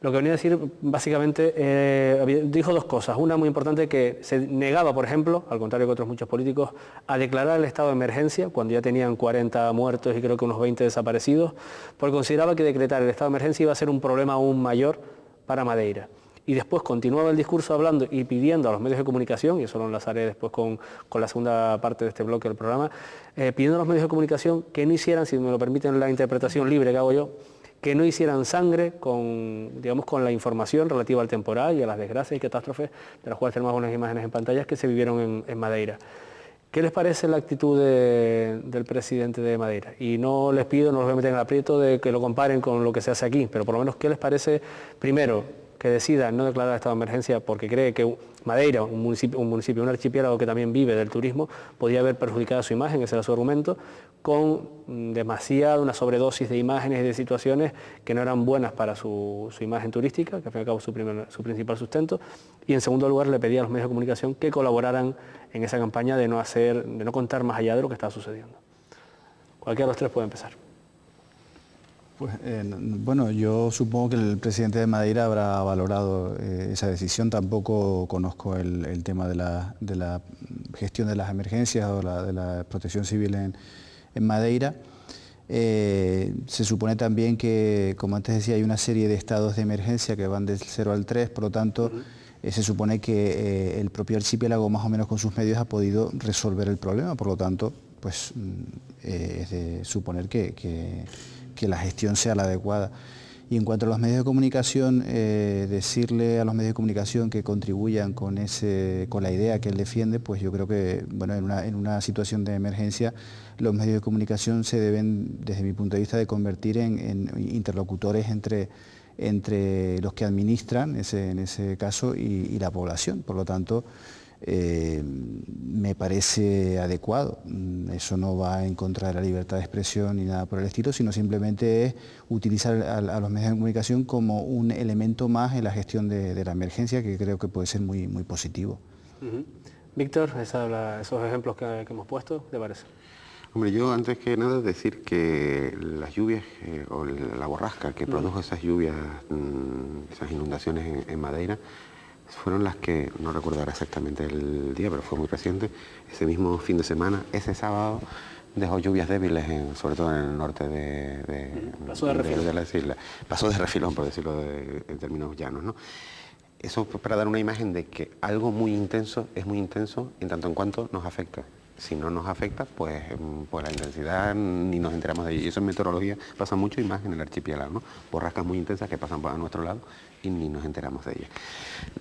lo que venía a decir básicamente, dijo dos cosas. Una muy importante, que se negaba, por ejemplo, al contrario que otros muchos políticos, a declarar el estado de emergencia cuando ya tenían 40 muertos y creo que unos 20 desaparecidos, porque consideraba que decretar el estado de emergencia iba a ser un problema aún mayor para Madeira. Y después continuaba el discurso hablando y pidiendo a los medios de comunicación, y eso lo enlazaré después con la segunda parte de este bloque del programa, pidiendo a los medios de comunicación que no hicieran, si me lo permiten la interpretación libre que hago yo, que no hicieran sangre con la información relativa al temporal y a las desgracias y catástrofes, de las cuales tenemos algunas imágenes en pantallas, que se vivieron en Madeira. ¿Qué les parece la actitud del presidente de Madeira? Y no les pido, no los voy a meter en el aprieto de que lo comparen con lo que se hace aquí, pero por lo menos, ¿qué les parece, primero, que decida no declarar estado de emergencia porque cree que Madeira, un municipio, un archipiélago que también vive del turismo, podía haber perjudicado su imagen, ese era su argumento, con una sobredosis de imágenes y de situaciones que no eran buenas para su imagen turística, que al fin y al cabo es su principal sustento, y en segundo lugar le pedía a los medios de comunicación que colaboraran en esa campaña de no contar más allá de lo que está sucediendo. Cualquiera de los tres puede empezar. Pues, bueno, yo supongo que el presidente de Madeira habrá valorado esa decisión. Tampoco conozco el tema de la gestión de las emergencias o de la protección civil en Madeira. Se supone también que, como antes decía, hay una serie de estados de emergencia que van del 0 al 3, por lo tanto, se supone que el propio archipiélago, más o menos con sus medios, ha podido resolver el problema, por lo tanto, pues es de suponer que la gestión sea la adecuada. Y en cuanto a los medios de comunicación, decirle a los medios de comunicación que contribuyan con la idea que él defiende, pues yo creo que, bueno, en una situación de emergencia, los medios de comunicación se deben, desde mi punto de vista, de convertir en interlocutores entre los que administran, en ese caso, y la población. Por lo tanto, me parece adecuado. Eso no va en contra de la libertad de expresión ni nada por el estilo, sino simplemente es utilizar a los medios de comunicación como un elemento más en la gestión de la emergencia, que creo que puede ser muy, muy positivo. Víctor, esos ejemplos que hemos puesto, ¿te parece? Hombre, yo antes que nada decir que las lluvias o la borrasca que produjo esas lluvias, esas inundaciones en Madeira, fueron las que, no recuerdo ahora exactamente el día, pero fue muy reciente, ese mismo fin de semana, ese sábado, dejó lluvias débiles, sobre todo en el norte Pasó de refilón. de las islas. Pasó de refilón, por decirlo en términos llanos, ¿no? Eso para dar una imagen de que algo muy intenso es muy intenso en tanto en cuanto nos afecta. Si no nos afecta, pues la intensidad ni nos enteramos de ello. Y eso en meteorología pasa mucho y más en el archipiélago, ¿no? Borrascas muy intensas que pasan a nuestro lado y ni nos enteramos de ellas.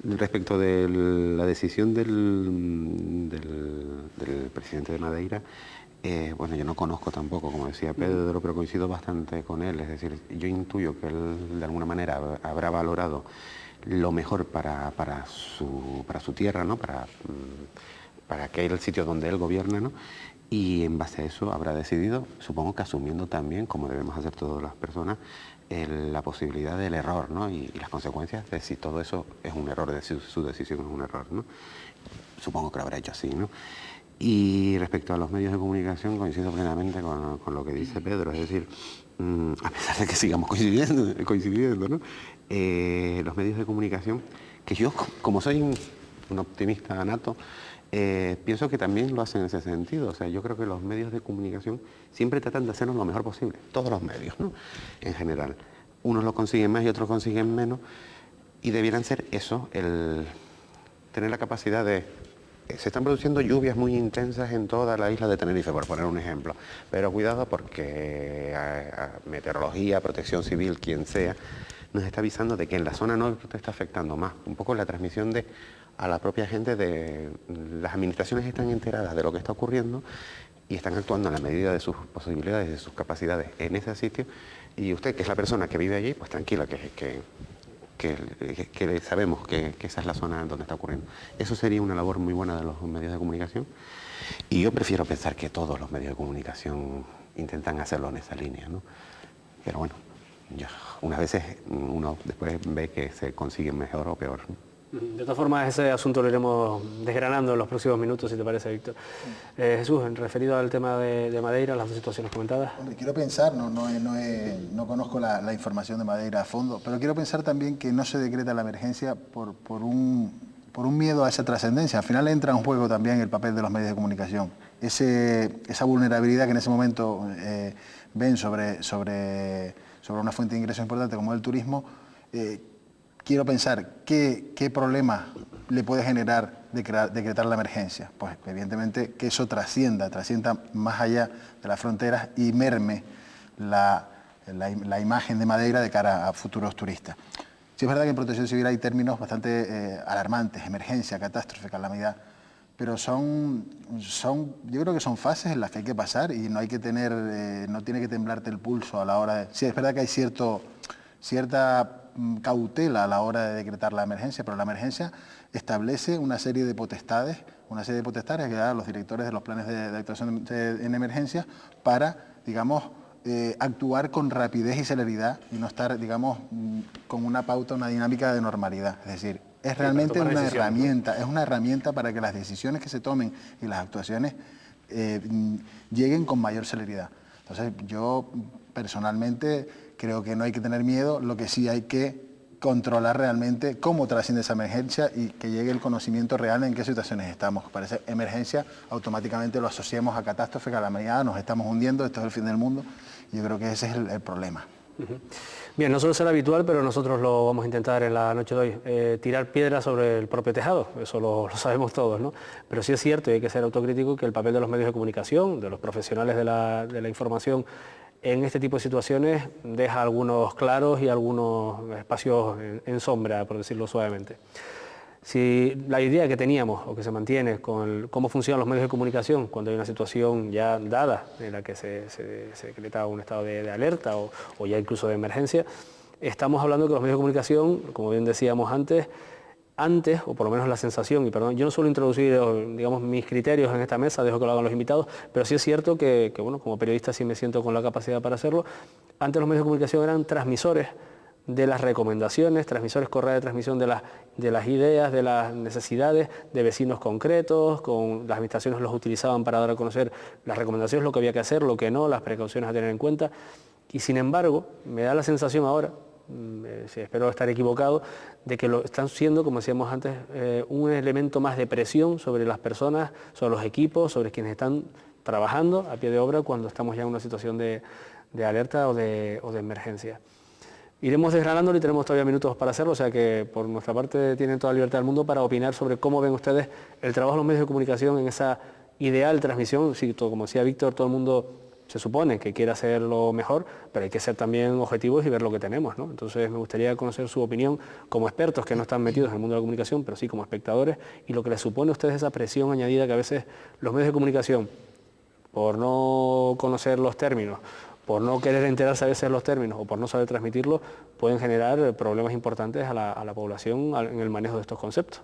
Respecto de la decisión del presidente de Madeira, bueno, yo no conozco tampoco, como decía Pedro, pero coincido bastante con él. Es decir, yo intuyo que él de alguna manera habrá valorado lo mejor para su tierra, ¿no? Para aquel sitio donde él gobierna, ¿no? Y en base a eso habrá decidido, supongo que asumiendo también, como debemos hacer todas las personas, la posibilidad del error, ¿no? Y las consecuencias de si todo eso es un error, de si su decisión es un error, ¿no? Supongo que lo habrá hecho así, ¿no? Y respecto a los medios de comunicación, coincido plenamente con lo que dice Pedro, es decir, a pesar de que sigamos coincidiendo, ¿no? Los medios de comunicación, que yo, como soy un optimista nato, pienso que también lo hacen en ese sentido. O sea, yo creo que los medios de comunicación siempre tratan de hacernos lo mejor posible, todos los medios, ¿no? En general. Unos lo consiguen más y otros consiguen menos, y debieran ser eso, el tener la capacidad de... Se están produciendo lluvias muy intensas en toda la isla de Tenerife, por poner un ejemplo. Pero cuidado porque meteorología, protección civil, quien sea, nos está avisando de que en la zona norte te está afectando más. Un poco la transmisión a la propia gente de... Las administraciones están enteradas de lo que está ocurriendo y están actuando en la medida de sus posibilidades, de sus capacidades en ese sitio. Y usted, que es la persona que vive allí, pues tranquila, que sabemos que esa es la zona donde está ocurriendo. Eso sería una labor muy buena de los medios de comunicación, y yo prefiero pensar que todos los medios de comunicación intentan hacerlo en esa línea, ¿no? Pero bueno, ya, unas veces uno después ve que se consigue mejor o peor, ¿no? De todas formas, ese asunto lo iremos desgranando en los próximos minutos, si te parece, Víctor. Jesús, referido al tema de Madeira, las dos situaciones comentadas. Hombre, quiero pensar, no conozco la información de Madeira a fondo, pero quiero pensar también que no se decreta la emergencia por un miedo a esa trascendencia. Al final entra en juego también el papel de los medios de comunicación. Esa vulnerabilidad que en ese momento ven sobre una fuente de ingresos importante como el turismo. Quiero pensar qué problema le puede generar decretar la emergencia. Pues evidentemente que eso trascienda más allá de las fronteras y merme la imagen de Madeira de cara a futuros turistas. Sí es verdad que en protección civil hay términos bastante alarmantes: emergencia, catástrofe, calamidad, pero yo creo que son fases en las que hay que pasar y no hay que no tiene que temblarte el pulso a la hora de... Sí, es verdad que hay cierta cautela a la hora de decretar la emergencia, pero la emergencia establece una serie de potestades que dan los directores de los planes de actuación en emergencia para, digamos, actuar con rapidez y celeridad y no estar, digamos, con una pauta, una dinámica de normalidad. Es decir, es realmente una herramienta para que las decisiones que se tomen y las actuaciones lleguen con mayor celeridad. Entonces, yo personalmente creo que no hay que tener miedo, lo que sí hay que controlar realmente cómo trasciende esa emergencia y que llegue el conocimiento real en qué situaciones estamos. Parece emergencia, automáticamente lo asociamos a catástrofe, calamidad, nos estamos hundiendo, esto es el fin del mundo. Yo creo que ese es el problema. Bien, no suele ser habitual, pero nosotros lo vamos a intentar en la noche de hoy, tirar piedras sobre el propio tejado, eso lo sabemos todos, ¿no? Pero sí es cierto, y hay que ser autocrítico, que el papel de los medios de comunicación, de los profesionales de la información, en este tipo de situaciones deja algunos claros y algunos espacios en sombra, por decirlo suavemente. Si la idea que teníamos o que se mantiene con cómo funcionan los medios de comunicación cuando hay una situación ya dada en la que se decreta un estado de alerta o ya incluso de emergencia, estamos hablando que los medios de comunicación, como bien decíamos antes, o por lo menos la sensación, y perdón, yo no suelo introducir, digamos, mis criterios en esta mesa, dejo que lo hagan los invitados, pero sí es cierto que bueno, como periodista sí me siento con la capacidad para hacerlo. Antes los medios de comunicación eran transmisores de las recomendaciones, transmisores correa de transmisión de las ideas, de las necesidades de vecinos concretos, las administraciones los utilizaban para dar a conocer las recomendaciones, lo que había que hacer, lo que no, las precauciones a tener en cuenta, y sin embargo, me da la sensación ahora, sí, espero estar equivocado, de que lo están siendo, como decíamos antes, un elemento más de presión sobre las personas, sobre los equipos, sobre quienes están trabajando a pie de obra cuando estamos ya en una situación de alerta o de emergencia. Iremos desgranándolo y tenemos todavía minutos para hacerlo, o sea que por nuestra parte tienen toda la libertad del mundo para opinar sobre cómo ven ustedes el trabajo de los medios de comunicación en esa ideal transmisión. Sí, como decía Víctor, todo el mundo se supone que quiere hacerlo mejor, pero hay que ser también objetivos y ver lo que tenemos, ¿no? Entonces me gustaría conocer su opinión como expertos que no están metidos en el mundo de la comunicación, pero sí como espectadores, y lo que les supone a ustedes esa presión añadida que a veces los medios de comunicación, por no conocer los términos, por no querer enterarse a veces de los términos o por no saber transmitirlos, pueden generar problemas importantes a la población en el manejo de estos conceptos.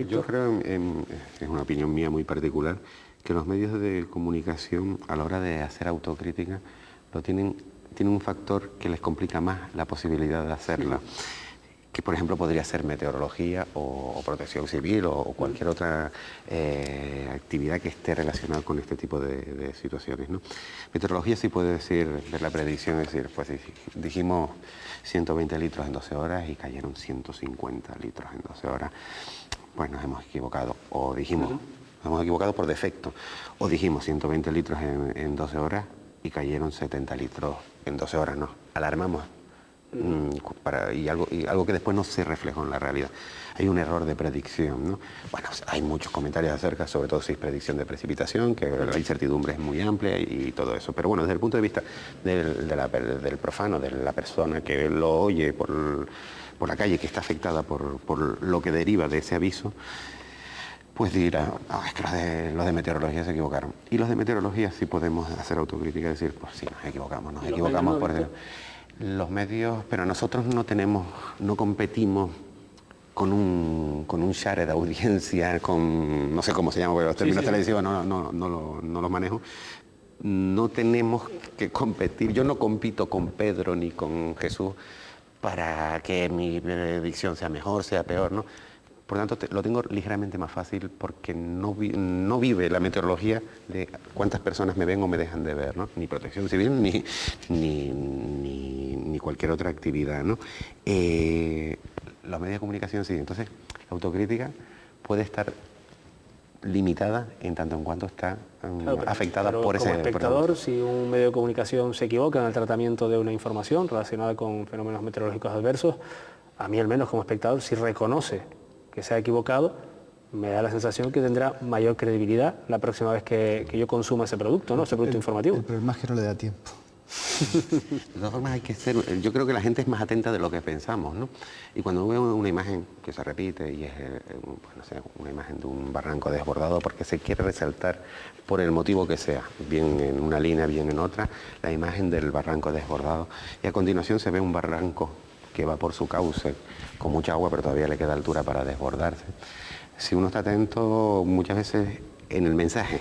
Yo creo, es una opinión mía muy particular, que los medios de comunicación a la hora de hacer autocrítica tienen un factor que les complica más la posibilidad de hacerla. Que por ejemplo podría ser meteorología o protección civil o cualquier otra actividad que esté relacionada con este tipo de situaciones, ¿no? Meteorología sí puede decir, ver la predicción, es decir, pues dijimos 120 litros en 12 horas y cayeron 150 litros en 12 horas, pues nos hemos equivocado, o dijimos, nos hemos equivocado por defecto, o dijimos 120 litros en 12 horas y cayeron 70 litros en 12 horas, ¿no? Alarmamos. Y algo que después no se reflejó en la realidad. Hay un error de predicción, ¿no? Bueno, hay muchos comentarios acerca, sobre todo si es predicción de precipitación, que la incertidumbre es muy amplia y todo eso. Pero bueno, desde el punto de vista del profano, de la persona que lo oye por la calle, que está afectada por lo que deriva de ese aviso, pues dirá, es que los de meteorología se equivocaron. Y los de meteorología sí podemos hacer autocrítica y decir, pues sí, nos equivocamos por eso. Los medios, pero nosotros no competimos con un share de audiencia, no sé cómo se llama, porque los términos televisivos no los manejo. No tenemos que competir, yo no compito con Pedro ni con Jesús para que mi predicción sea mejor, sea peor, ¿no? Por lo tanto, lo tengo ligeramente más fácil porque no vive la meteorología de cuántas personas me ven o me dejan de ver, ¿no? Ni protección civil ni cualquier otra actividad, ¿no? Los medios de comunicación sí. Entonces, la autocrítica puede estar limitada en tanto en cuanto está afectada por ese... Como espectador, si un medio de comunicación se equivoca en el tratamiento de una información relacionada con fenómenos meteorológicos adversos, a mí al menos como espectador, si reconoce que se ha equivocado, me da la sensación que tendrá mayor credibilidad la próxima vez que yo consuma ese producto, ¿no? Ese producto informativo. El problema es que no le da tiempo. De todas formas hay que ser, yo creo que la gente es más atenta de lo que pensamos, ¿no? Y cuando veo una imagen que se repite y es pues no sé, una imagen de un barranco desbordado porque se quiere resaltar por el motivo que sea, bien en una línea, bien en otra, la imagen del barranco desbordado, y a continuación se ve un barranco que va por su cauce con mucha agua, pero todavía le queda altura para desbordarse. Si uno está atento, muchas veces en el mensaje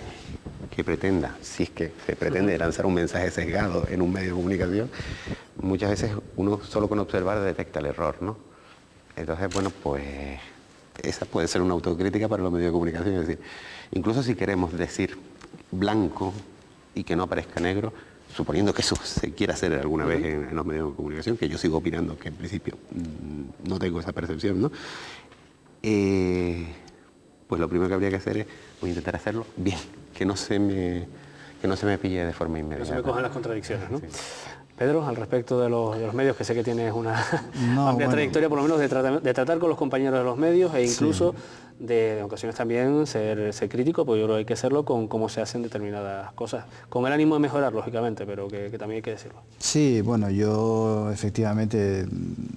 que pretenda, si es que se pretende lanzar un mensaje sesgado en un medio de comunicación, muchas veces uno solo con observar detecta el error, ¿no? Entonces, bueno, pues esa puede ser una autocrítica para los medios de comunicación, es decir, incluso si queremos decir blanco y que no aparezca negro, suponiendo que eso se quiera hacer alguna vez en los medios de comunicación, que yo sigo opinando que en principio no tengo esa percepción, ¿no? Pues lo primero que habría que hacer es intentar hacerlo bien, que no se me pille de forma inmediata. Que no se me cojan las contradicciones, ¿no? Sí. Pedro, al respecto de los medios, que sé que tienes una amplia trayectoria, por lo menos de tratar con los compañeros de los medios e incluso de ocasiones también ser crítico, porque yo creo que hay que hacerlo con cómo se hacen determinadas cosas, con el ánimo de mejorar, lógicamente, pero que también hay que decirlo. Sí, bueno, yo efectivamente,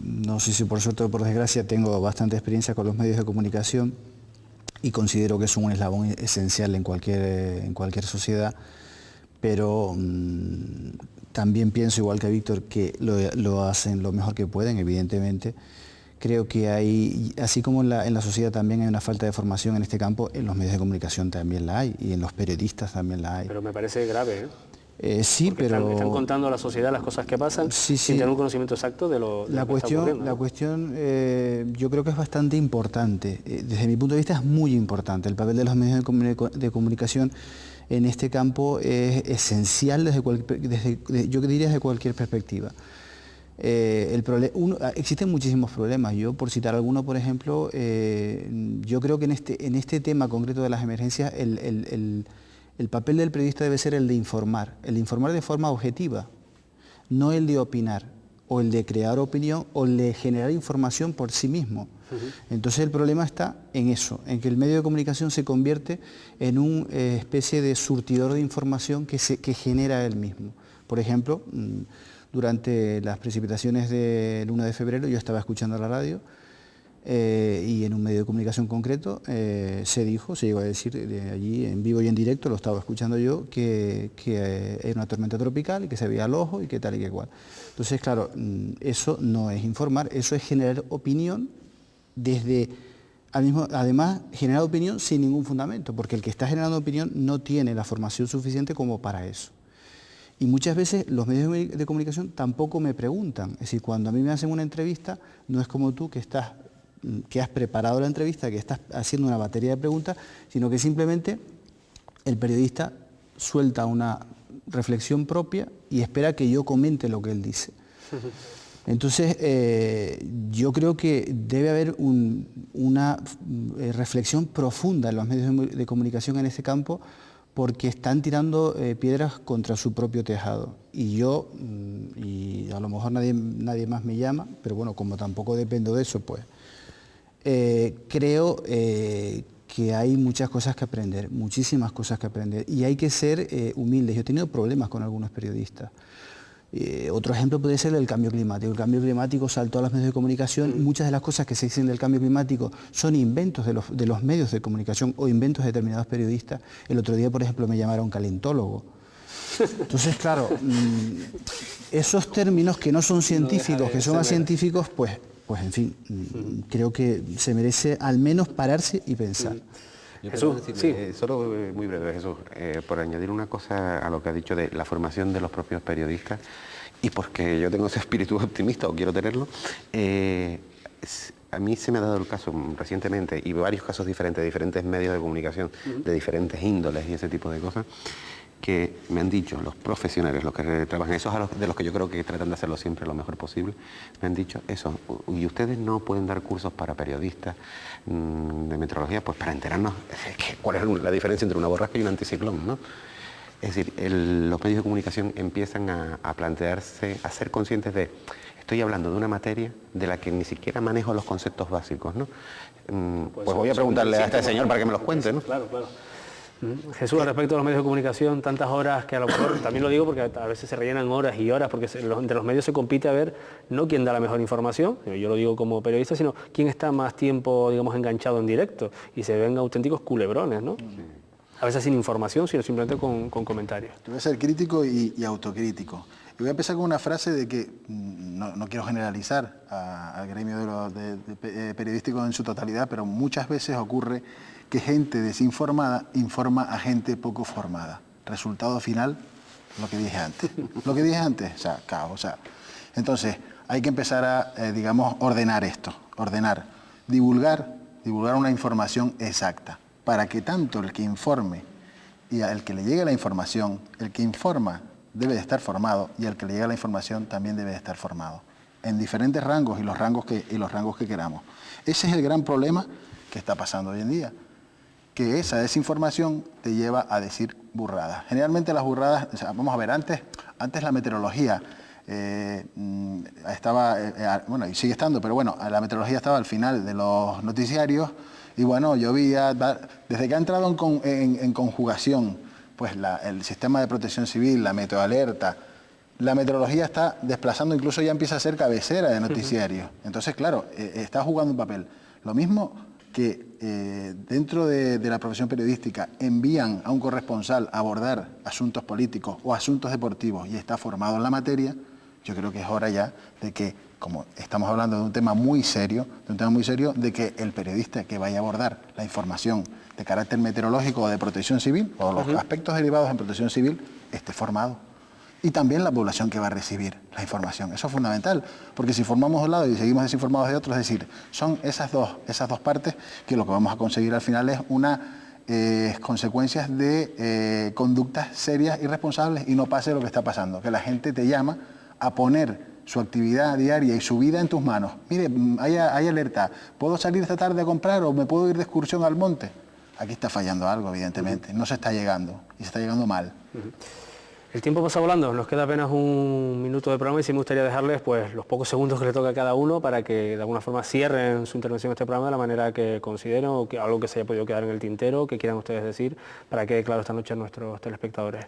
no sé si por suerte o por desgracia, tengo bastante experiencia con los medios de comunicación y considero que es un eslabón esencial en cualquier sociedad, pero también pienso, igual que Víctor, que lo hacen lo mejor que pueden, evidentemente. Creo que hay, así como en la sociedad también hay una falta de formación en este campo, en los medios de comunicación también la hay, y en los periodistas también la hay. Pero me parece grave, sí, porque pero... Están contando a la sociedad las cosas que pasan sin tener un conocimiento exacto de lo que está ocurriendo. La cuestión yo creo que es bastante importante. Desde mi punto de vista es muy importante. El papel de los medios de comunicación en este campo es esencial yo diría desde cualquier perspectiva. Existen muchísimos problemas. Yo, por citar alguno, por ejemplo, yo creo que en este tema concreto de las emergencias, el papel del periodista debe ser el de informar de forma objetiva, no el de opinar, o el de crear opinión, o el de generar información por sí mismo. Entonces el problema está en eso, en que el medio de comunicación se convierte en una especie de surtidor de información que genera él mismo. Por ejemplo, durante las precipitaciones del 1 de febrero yo estaba escuchando la radio y en un medio de comunicación concreto se llegó a decir allí en vivo y en directo, lo estaba escuchando yo, que era una tormenta tropical y que se veía al ojo y que tal y que cual. Entonces, claro, eso no es informar, eso es generar opinión además generar opinión sin ningún fundamento, porque el que está generando opinión no tiene la formación suficiente como para eso. Y muchas veces los medios de comunicación tampoco me preguntan. Es decir, cuando a mí me hacen una entrevista, no es como tú que has preparado la entrevista, que estás haciendo una batería de preguntas, sino que simplemente el periodista suelta una reflexión propia y espera que yo comente lo que él dice. Entonces, yo creo que debe haber una reflexión profunda en los medios de comunicación en este campo, porque están tirando piedras contra su propio tejado. Y yo, y a lo mejor nadie más me llama, pero bueno, como tampoco dependo de eso, pues creo que hay muchas cosas que aprender, muchísimas cosas que aprender, y hay que ser humildes. Yo he tenido problemas con algunos periodistas. Otro ejemplo puede ser el cambio climático. El cambio climático saltó a los medios de comunicación. Muchas de las cosas que se dicen del cambio climático son inventos de los medios de comunicación o inventos de determinados periodistas. El otro día, por ejemplo, me llamaron calentólogo. Entonces, claro, esos términos que no son científicos, que son científicos, pues en fin, creo que se merece al menos pararse y pensar. Jesús, solo muy breve, Jesús, por añadir una cosa a lo que ha dicho de la formación de los propios periodistas, y porque yo tengo ese espíritu optimista, o quiero tenerlo, a mí se me ha dado el caso recientemente, y varios casos diferentes, de diferentes medios de comunicación, de diferentes índoles y ese tipo de cosas, que me han dicho los profesionales, los que trabajan, esos de los que yo creo que tratan de hacerlo siempre lo mejor posible, me han dicho eso, y ustedes no pueden dar cursos para periodistas de meteorología, pues para enterarnos cuál es la diferencia entre una borrasca y un anticiclón, ¿no? Es decir, los medios de comunicación empiezan a plantearse, a ser conscientes de, estoy hablando de una materia de la que ni siquiera manejo los conceptos básicos, ¿no? Pues voy a preguntarle a este señor para que me los cuente, ¿no? Claro, claro. Jesús, respecto a los medios de comunicación, tantas horas que a lo mejor, también lo digo porque a veces se rellenan horas y horas, porque entre los medios se compite a ver no quién da la mejor información, yo lo digo como periodista, sino quién está más tiempo, digamos, enganchado en directo, y se ven auténticos culebrones, ¿no? A veces sin información, sino simplemente con comentarios. Yo voy a ser crítico y autocrítico. Y voy a empezar con una frase de que no quiero generalizar al gremio de periodístico en su totalidad, pero muchas veces ocurre que gente desinformada informa a gente poco formada. Resultado final, lo que dije antes. Lo que dije antes, o sea, caos. Entonces, hay que empezar a, digamos, ordenar esto, divulgar una información exacta, para que tanto el que informe y al que le llegue la información, el que informa debe de estar formado y al que le llega la información también debe de estar formado, en diferentes rangos y los rangos que queramos. Ese es el gran problema que está pasando hoy en día, que esa desinformación te lleva a decir burradas. Generalmente las burradas, o sea, vamos a ver, antes la meteorología estaba, bueno, y sigue estando, pero bueno, la meteorología estaba al final de los noticiarios y bueno, llovía, desde que ha entrado en conjugación, pues el sistema de protección civil, la meteoalerta, la meteorología está desplazando, incluso ya empieza a ser cabecera de noticiarios. Entonces, claro, está jugando un papel. Lo mismo que dentro de la profesión periodística envían a un corresponsal a abordar asuntos políticos o asuntos deportivos y está formado en la materia, yo creo que es hora ya de que, como estamos hablando de un tema muy serio, de que el periodista que vaya a abordar la información de carácter meteorológico o de protección civil, o los aspectos derivados en protección civil, esté formado. Y también la población que va a recibir la información. Eso es fundamental, porque si formamos de un lado y seguimos desinformados de otro, es decir, son esas dos partes que lo que vamos a conseguir al final es unas consecuencias de conductas serias y responsables y no pase lo que está pasando, que la gente te llama a poner su actividad diaria y su vida en tus manos. Mire, hay alerta, ¿puedo salir esta tarde a comprar o me puedo ir de excursión al monte? Aquí está fallando algo, evidentemente, no se está llegando y se está llegando mal. El tiempo pasa volando, nos queda apenas un minuto de programa y sí me gustaría dejarles pues los pocos segundos que le toca a cada uno para que de alguna forma cierren su intervención en este programa de la manera que consideren o que algo que se haya podido quedar en el tintero, que quieran ustedes decir, para que quede claro esta noche a nuestros telespectadores.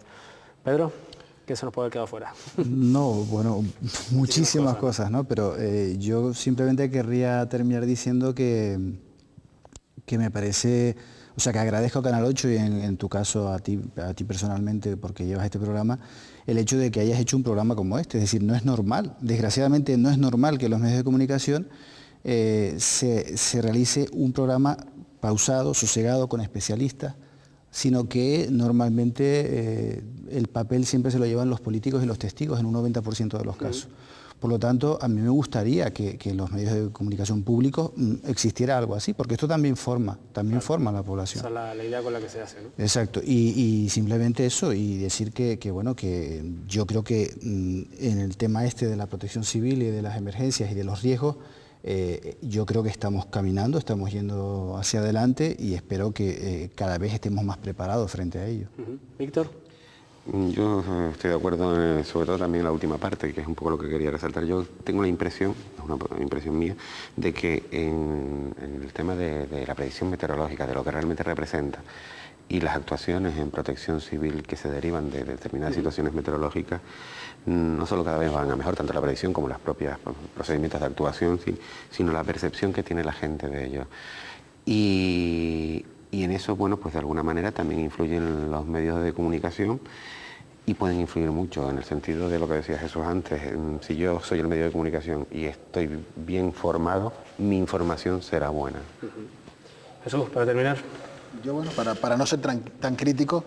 Pedro, ¿qué se nos puede haber quedado fuera? No, bueno, muchísimas cosas, ¿no? Pero yo simplemente querría terminar diciendo que me parece, o sea, que agradezco a Canal 8 y en tu caso a ti personalmente, porque llevas este programa, el hecho de que hayas hecho un programa como este. Es decir, no es normal, desgraciadamente no es normal que en los medios de comunicación se realice un programa pausado, sosegado, con especialistas, sino que normalmente el papel siempre se lo llevan los políticos y los testigos en un 90% de los casos. Por lo tanto, a mí me gustaría que en los medios de comunicación públicos existiera algo así, porque esto también forma a la población. Esa es la idea con la que se hace, ¿no? Exacto, y simplemente eso, y decir que yo creo que en el tema este de la protección civil y de las emergencias y de los riesgos, yo creo que estamos caminando, estamos yendo hacia adelante y espero que cada vez estemos más preparados frente a ello. Víctor. Yo estoy de acuerdo, sobre todo también en la última parte, que es un poco lo que quería resaltar. Yo tengo la impresión, es una impresión mía, de que en el tema de la predicción meteorológica, de lo que realmente representa, y las actuaciones en protección civil que se derivan de determinadas situaciones meteorológicas, no solo cada vez van a mejor, tanto la predicción como las propias procedimientos de actuación, sino la percepción que tiene la gente de ello. Y en eso, bueno, pues de alguna manera también influyen los medios de comunicación y pueden influir mucho en el sentido de lo que decía Jesús antes. Si yo soy el medio de comunicación y estoy bien formado, mi información será buena. Jesús, para terminar. Yo, bueno, para no ser tan crítico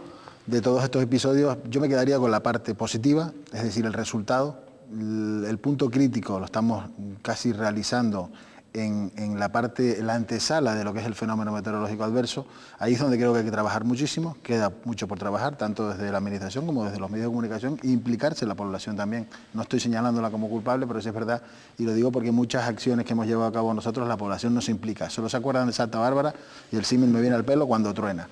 de todos estos episodios, yo me quedaría con la parte positiva, es decir, el resultado. El punto crítico lo estamos casi realizando en la antesala de lo que es el fenómeno meteorológico adverso. Ahí es donde creo que hay que trabajar muchísimo, queda mucho por trabajar, tanto desde la administración como desde los medios de comunicación, e implicarse en la población también. No estoy señalándola como culpable, pero sí es verdad, y lo digo porque muchas acciones que hemos llevado a cabo nosotros, la población no se implica. Solo se acuerdan de Santa Bárbara y el símil me viene al pelo cuando truena.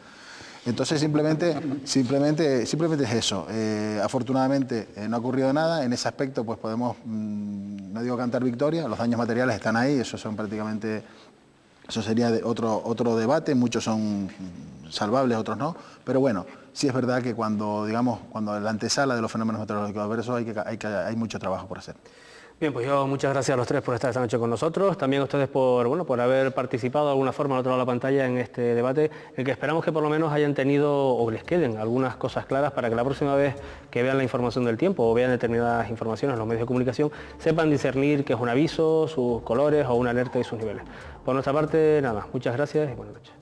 Entonces simplemente es eso. Afortunadamente no ha ocurrido nada. En ese aspecto pues podemos, no digo cantar victoria, los daños materiales están ahí, eso sería otro debate, muchos son salvables, otros no, pero bueno, sí es verdad que cuando en la antesala de los fenómenos meteorológicos adversos hay mucho trabajo por hacer. Bien, pues yo muchas gracias a los tres por estar esta noche con nosotros, también a ustedes por haber participado de alguna forma al otro lado de la pantalla en este debate, en el que esperamos que por lo menos hayan tenido o les queden algunas cosas claras para que la próxima vez que vean la información del tiempo o vean determinadas informaciones en los medios de comunicación sepan discernir qué es un aviso, sus colores o una alerta y sus niveles. Por nuestra parte, nada, muchas gracias y buenas noches.